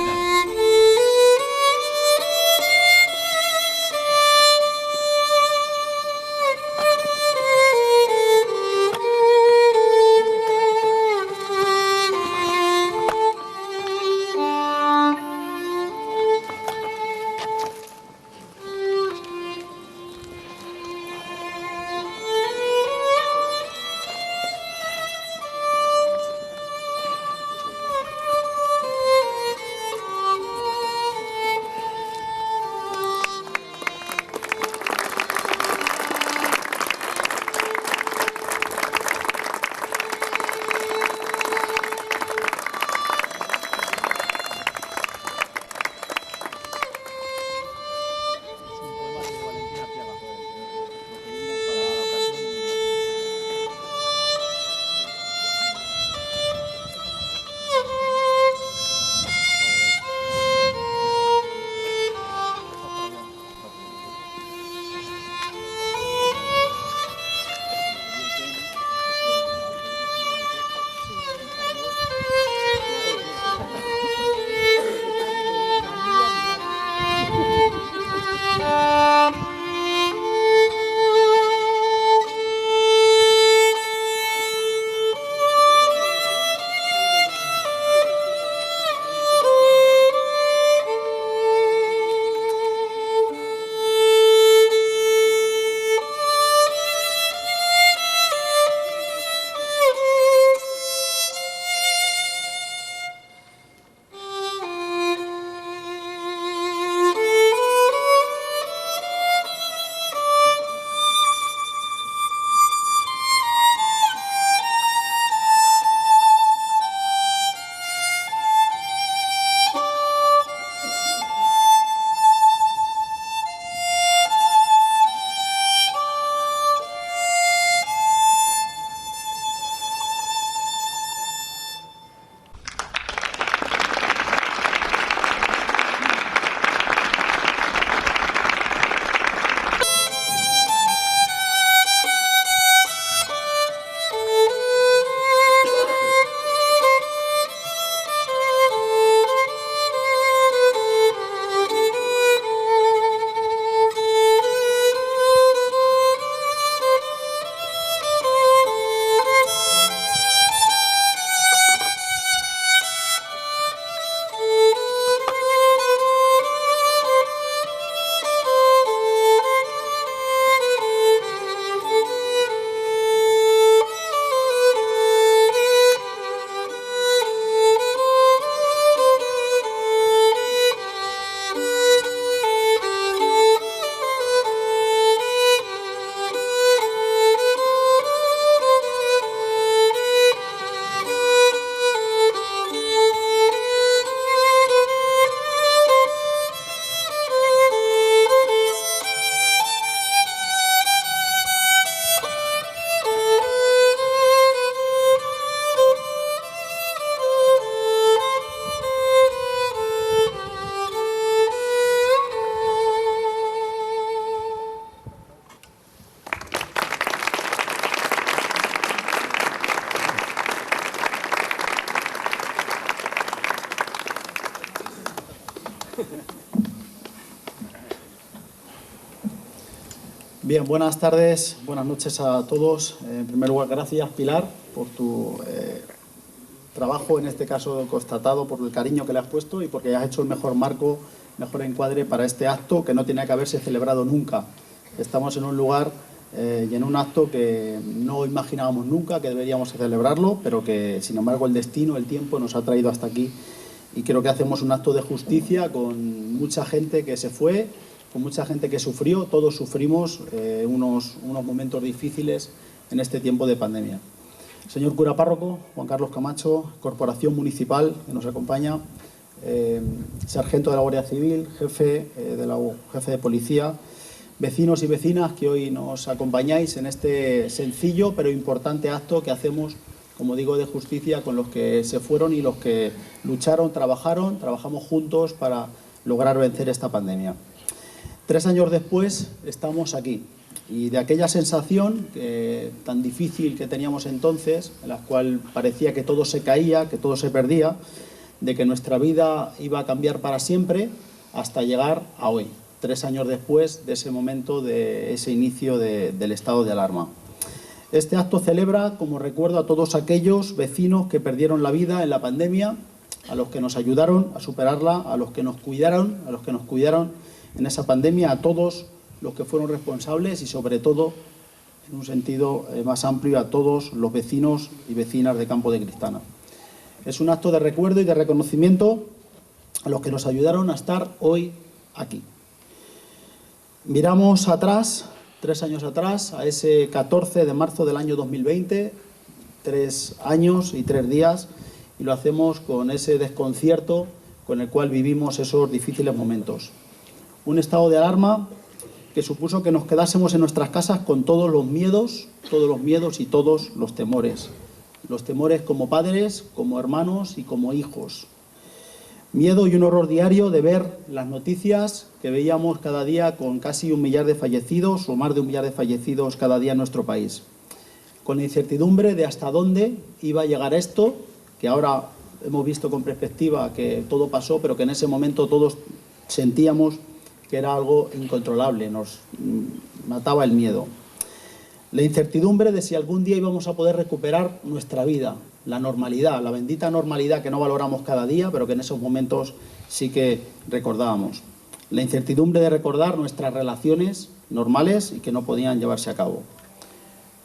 Bien, buenas tardes, buenas noches a todos. En primer lugar, gracias, Pilar, por tu trabajo, en este caso constatado, por el cariño que le has puesto y porque has hecho el mejor marco, mejor encuadre para este acto que no tenía que haberse celebrado nunca. Estamos en un lugar y en un acto que no imaginábamos nunca que deberíamos celebrarlo, pero que, sin embargo, el destino, el tiempo nos ha traído hasta aquí y creo que hacemos un acto de justicia con mucha gente que se fue, con mucha gente que sufrió, todos sufrimos unos momentos difíciles en este tiempo de pandemia. Señor cura párroco, Juan Carlos Camacho, Corporación Municipal, que nos acompaña, sargento de la Guardia Civil, jefe de policía, vecinos y vecinas que hoy nos acompañáis en este sencillo pero importante acto que hacemos, como digo, de justicia con los que se fueron y los que lucharon, trabajamos juntos para lograr vencer esta pandemia. 3 años después estamos aquí y de aquella sensación tan difícil que teníamos entonces, en la cual parecía que todo se caía, que todo se perdía, de que nuestra vida iba a cambiar para siempre, hasta llegar a hoy, 3 años después de ese momento, de ese inicio del estado de alarma. Este acto celebra como recuerdo a todos aquellos vecinos que perdieron la vida en la pandemia, a los que nos ayudaron a superarla, a los que nos cuidaron en esa pandemia, a todos los que fueron responsables y, sobre todo, en un sentido más amplio, a todos los vecinos y vecinas de Campo de Cristana. Es un acto de recuerdo y de reconocimiento a los que nos ayudaron a estar hoy aquí. Miramos atrás, 3 años atrás, a ese 14 de marzo del año 2020, 3 años y 3 días, y lo hacemos con ese desconcierto con el cual vivimos esos difíciles momentos. Un estado de alarma que supuso que nos quedásemos en nuestras casas con todos los miedos y todos los temores. Los temores como padres, como hermanos y como hijos. Miedo y un horror diario de ver las noticias que veíamos cada día con casi 1 millar de fallecidos o más de 1 millar de fallecidos cada día en nuestro país. Con la incertidumbre de hasta dónde iba a llegar esto, que ahora hemos visto con perspectiva que todo pasó, pero que en ese momento todos sentíamos que era algo incontrolable, nos mataba el miedo. La incertidumbre de si algún día íbamos a poder recuperar nuestra vida, la normalidad, la bendita normalidad que no valoramos cada día, pero que en esos momentos sí que recordábamos. La incertidumbre de recordar nuestras relaciones normales y que no podían llevarse a cabo.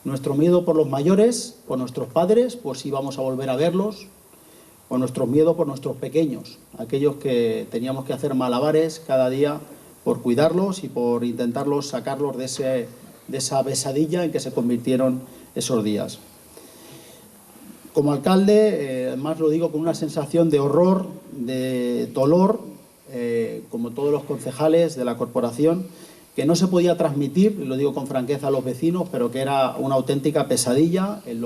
Nuestro miedo por los mayores, por nuestros padres, por si íbamos a volver a verlos, o nuestro miedo por nuestros pequeños, aquellos que teníamos que hacer malabares cada día por cuidarlos y por intentarlos sacarlos de esa pesadilla en que se convirtieron esos días. Como alcalde, además lo digo con una sensación de horror, de dolor, como todos los concejales de la corporación, que no se podía transmitir, y lo digo con franqueza a los vecinos, pero que era una auténtica pesadilla en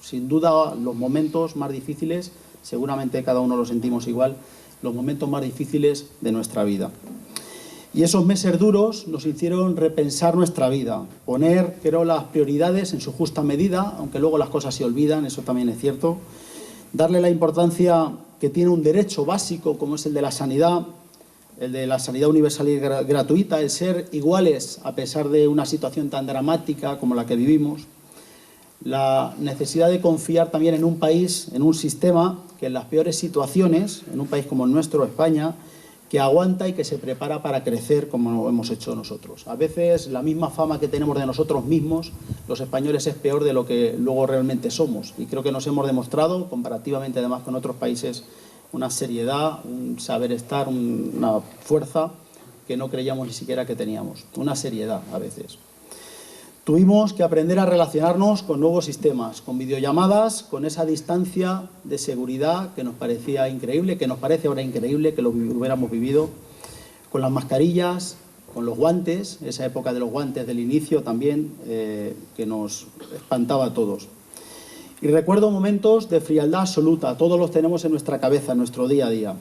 sin duda, los momentos más difíciles, seguramente cada uno lo sentimos igual, los momentos más difíciles de nuestra vida. Y esos meses duros nos hicieron repensar nuestra vida, poner, creo, las prioridades en su justa medida, aunque luego las cosas se olvidan, eso también es cierto, darle la importancia que tiene un derecho básico como es el de la sanidad universal y gratuita, el ser iguales a pesar de una situación tan dramática como la que vivimos, la necesidad de confiar también en un país, en un sistema que en las peores situaciones, en un país como el nuestro, España, que aguanta y que se prepara para crecer como lo hemos hecho nosotros. A veces la misma fama que tenemos de nosotros mismos, los españoles, es peor de lo que luego realmente somos. Y creo que nos hemos demostrado, comparativamente además con otros países, una seriedad, un saber estar, una fuerza que no creíamos ni siquiera que teníamos. Una seriedad a veces. Tuvimos que aprender a relacionarnos con nuevos sistemas, con videollamadas, con esa distancia de seguridad que nos parecía increíble, que nos parece ahora increíble que lo hubiéramos vivido, con las mascarillas, con los guantes, esa época de los guantes del inicio también, que nos espantaba a todos. Y recuerdo momentos de frialdad absoluta, todos los tenemos en nuestra cabeza, en nuestro día a día.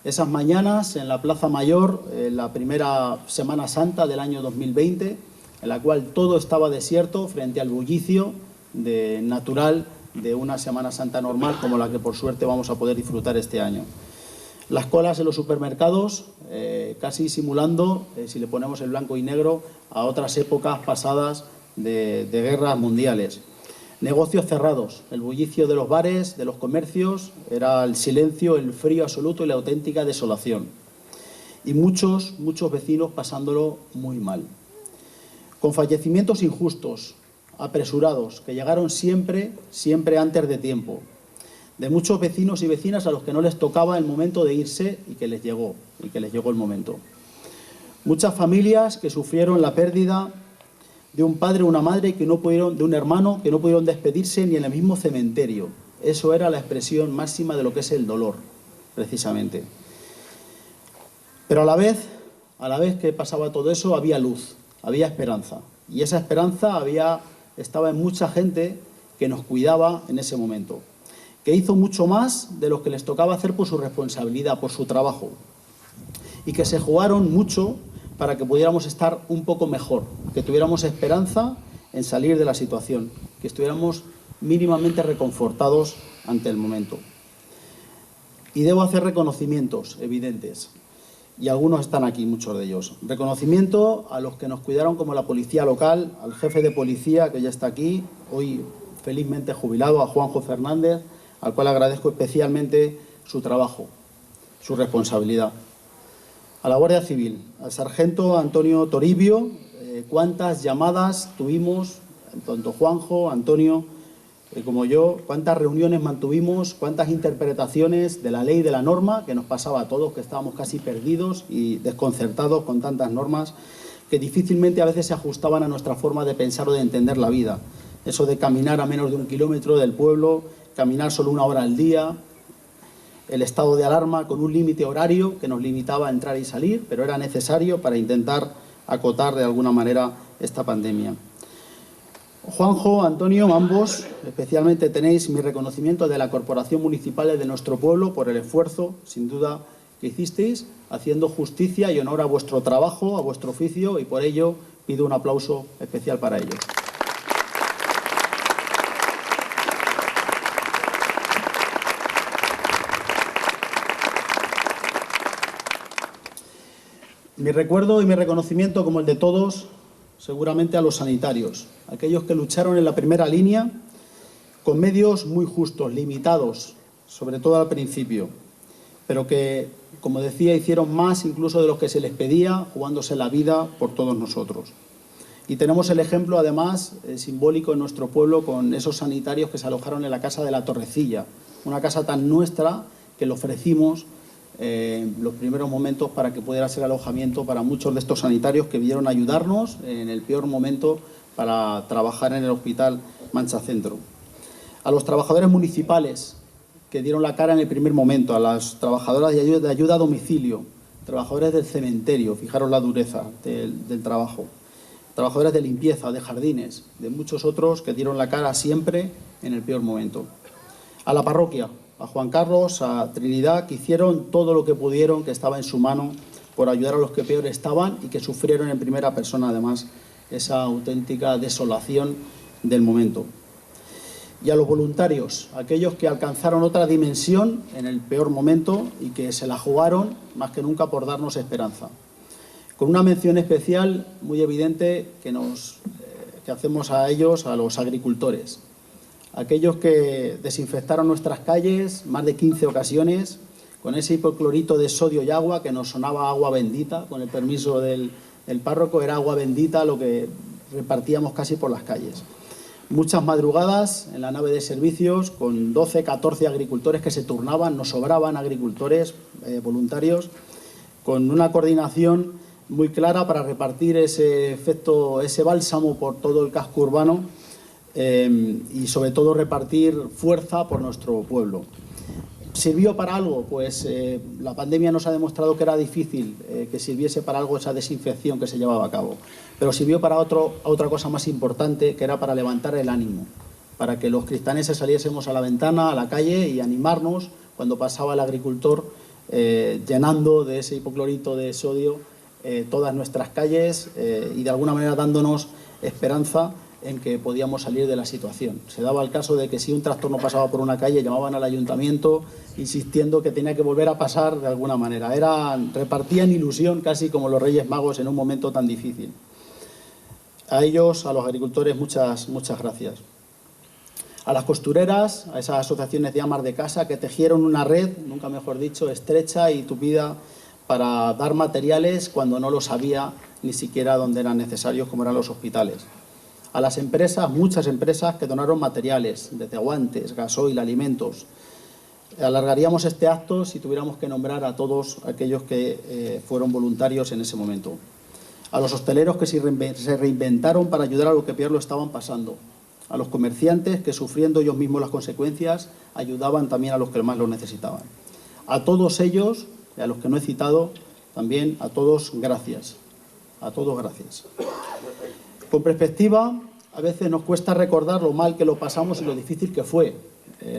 Esas mañanas en la Plaza Mayor, en la primera Semana Santa del año 2020, en la cual todo estaba desierto frente al bullicio natural de una Semana Santa normal como la que por suerte vamos a poder disfrutar este año. Las colas en los supermercados, casi simulando, si le ponemos el blanco y negro, a otras épocas pasadas de guerras mundiales. Negocios cerrados, el bullicio de los bares, de los comercios, era el silencio, el frío absoluto y la auténtica desolación. Y muchos vecinos pasándolo muy mal. Con fallecimientos injustos, apresurados, que llegaron siempre antes de tiempo. De muchos vecinos y vecinas a los que no les tocaba el momento de irse y que les llegó el momento. Muchas familias que sufrieron la pérdida de un padre o una madre de un hermano que no pudieron despedirse ni en el mismo cementerio. Eso era la expresión máxima de lo que es el dolor, precisamente. Pero a la vez que pasaba todo eso, había luz, había esperanza. Y esa esperanza estaba en mucha gente que nos cuidaba en ese momento, que hizo mucho más de lo que les tocaba hacer por su responsabilidad, por su trabajo, y que se jugaron mucho para que pudiéramos estar un poco mejor, que tuviéramos esperanza en salir de la situación, que estuviéramos mínimamente reconfortados ante el momento. Y debo hacer reconocimientos evidentes, y algunos están aquí, muchos de ellos. Reconocimiento a los que nos cuidaron como la policía local, al jefe de policía que ya está aquí, hoy felizmente jubilado, a Juanjo Fernández, al cual agradezco especialmente su trabajo, su responsabilidad. A la Guardia Civil, al sargento Antonio Toribio, cuántas llamadas tuvimos, tanto Juanjo, Antonio, como yo, cuántas reuniones mantuvimos, cuántas interpretaciones de la ley y de la norma, que nos pasaba a todos, que estábamos casi perdidos y desconcertados con tantas normas, que difícilmente a veces se ajustaban a nuestra forma de pensar o de entender la vida. Eso de caminar a menos de 1 kilómetro del pueblo, caminar solo 1 hora al día, el estado de alarma con un límite horario que nos limitaba a entrar y salir, pero era necesario para intentar acotar de alguna manera esta pandemia. Juanjo, Antonio, ambos, especialmente tenéis mi reconocimiento de la Corporación Municipal de nuestro pueblo por el esfuerzo, sin duda, que hicisteis, haciendo justicia y honor a vuestro trabajo, a vuestro oficio, y por ello pido un aplauso especial para ellos. Mi recuerdo y mi reconocimiento, como el de todos, seguramente a los sanitarios, aquellos que lucharon en la primera línea con medios muy justos, limitados, sobre todo al principio, pero que, como decía, hicieron más incluso de lo que se les pedía, jugándose la vida por todos nosotros. Y tenemos el ejemplo, además, simbólico en nuestro pueblo con esos sanitarios que se alojaron en la Casa de la Torrecilla, una casa tan nuestra que le ofrecimos los primeros momentos para que pudiera ser alojamiento para muchos de estos sanitarios que vinieron a ayudarnos en el peor momento para trabajar en el Hospital Mancha Centro. A los trabajadores municipales que dieron la cara en el primer momento, a las trabajadoras de ayuda a domicilio, trabajadores del cementerio, fijaros la dureza del trabajo, trabajadores de limpieza, de jardines, de muchos otros que dieron la cara siempre en el peor momento. A la parroquia, a Juan Carlos, a Trinidad, que hicieron todo lo que pudieron, que estaba en su mano, por ayudar a los que peor estaban y que sufrieron en primera persona, además, esa auténtica desolación del momento. Y a los voluntarios, aquellos que alcanzaron otra dimensión en el peor momento y que se la jugaron más que nunca por darnos esperanza. Con una mención especial muy evidente que hacemos a ellos, a los agricultores. Aquellos que desinfectaron nuestras calles más de 15 ocasiones con ese hipoclorito de sodio y agua que nos sonaba agua bendita, con el permiso del párroco, era agua bendita lo que repartíamos casi por las calles. Muchas madrugadas en la nave de servicios con 12, 14 agricultores que se turnaban, nos sobraban agricultores voluntarios, con una coordinación muy clara para repartir ese efecto, ese bálsamo por todo el casco urbano. Y sobre todo repartir fuerza por nuestro pueblo. ¿Sirvió para algo? Pues la pandemia nos ha demostrado que era difícil que sirviese para algo esa desinfección que se llevaba a cabo, pero sirvió para otra cosa más importante, que era para levantar el ánimo, para que los cristaneses saliésemos a la ventana, a la calle y animarnos cuando pasaba el agricultor llenando de ese hipoclorito de sodio todas nuestras calles y de alguna manera dándonos esperanza en que podíamos salir de la situación. Se daba el caso de que si un tractor no pasaba por una calle, llamaban al ayuntamiento insistiendo que tenía que volver a pasar de alguna manera. Repartían ilusión casi como los Reyes Magos en un momento tan difícil. A ellos, a los agricultores, muchas gracias. A las costureras, a esas asociaciones de amas de casa que tejieron una red, nunca mejor dicho, estrecha y tupida para dar materiales cuando no los había ni siquiera donde eran necesarios, como eran los hospitales. A las empresas, muchas empresas que donaron materiales, desde guantes, gasoil, alimentos. Alargaríamos este acto si tuviéramos que nombrar a todos aquellos que fueron voluntarios en ese momento. A los hosteleros que se reinventaron para ayudar a los que peor lo estaban pasando. A los comerciantes que, sufriendo ellos mismos las consecuencias, ayudaban también a los que más lo necesitaban. A todos ellos, y a los que no he citado, también a todos gracias. A todos gracias. Con perspectiva, a veces nos cuesta recordar lo mal que lo pasamos y lo difícil que fue.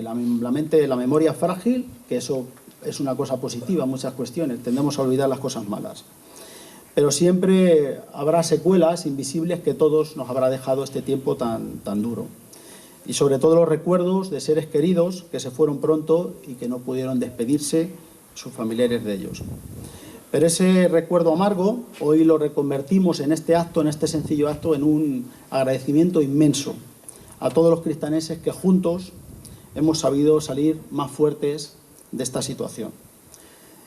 La memoria es frágil, que eso es una cosa positiva en muchas cuestiones. Tendemos a olvidar las cosas malas. Pero siempre habrá secuelas invisibles que todos nos habrá dejado este tiempo tan duro. Y sobre todo los recuerdos de seres queridos que se fueron pronto y que no pudieron despedirse, sus familiares de ellos. Pero ese recuerdo amargo hoy lo reconvertimos en este acto, en este sencillo acto, en un agradecimiento inmenso a todos los cristaneses que juntos hemos sabido salir más fuertes de esta situación.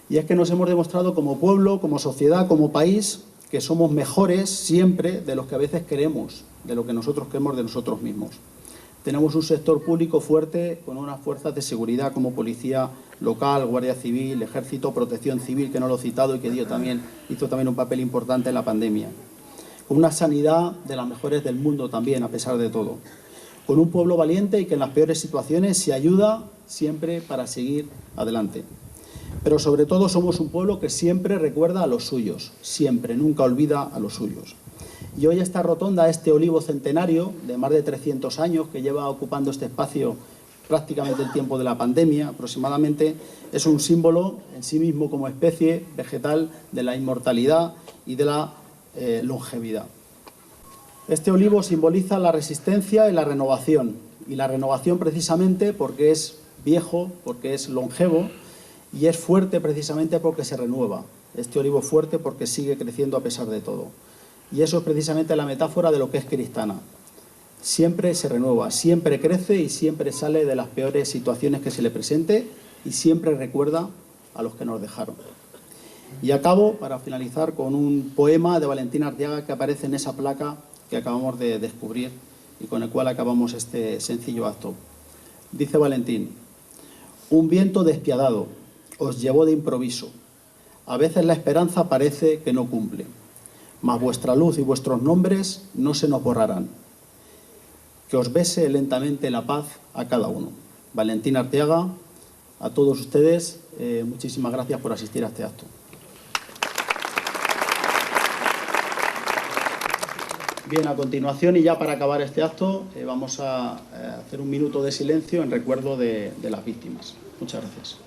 Y es que nos hemos demostrado como pueblo, como sociedad, como país, que somos mejores siempre de los que a veces queremos, de lo que nosotros queremos de nosotros mismos. Tenemos un sector público fuerte con unas fuerzas de seguridad como Policía Local, Guardia Civil, Ejército, Protección Civil, que no lo he citado y que hizo también un papel importante en la pandemia. Con una sanidad de las mejores del mundo también, a pesar de todo. Con un pueblo valiente y que en las peores situaciones se ayuda siempre para seguir adelante. Pero sobre todo somos un pueblo que siempre recuerda a los suyos, siempre, nunca olvida a los suyos. Y hoy esta rotonda, este olivo centenario de más de 300 años que lleva ocupando este espacio prácticamente el tiempo de la pandemia aproximadamente, es un símbolo en sí mismo como especie vegetal de la inmortalidad y de la longevidad. Este olivo simboliza la resistencia y la renovación precisamente porque es viejo, porque es longevo, y es fuerte precisamente porque se renueva. Este olivo es fuerte porque sigue creciendo a pesar de todo. Y eso es precisamente la metáfora de lo que es Cristana. Siempre se renueva, siempre crece y siempre sale de las peores situaciones que se le presente y siempre recuerda a los que nos dejaron. Y acabo, para finalizar, con un poema de Valentín Arteaga que aparece en esa placa que acabamos de descubrir y con el cual acabamos este sencillo acto. Dice Valentín: un viento despiadado os llevó de improviso. A veces la esperanza parece que no cumple, mas vuestra luz y vuestros nombres no se nos borrarán. Que os bese lentamente la paz a cada uno. Valentín Arteaga, a todos ustedes, muchísimas gracias por asistir a este acto. Bien, a continuación y ya para acabar este acto, vamos a hacer un minuto de silencio en recuerdo de las víctimas. Muchas gracias.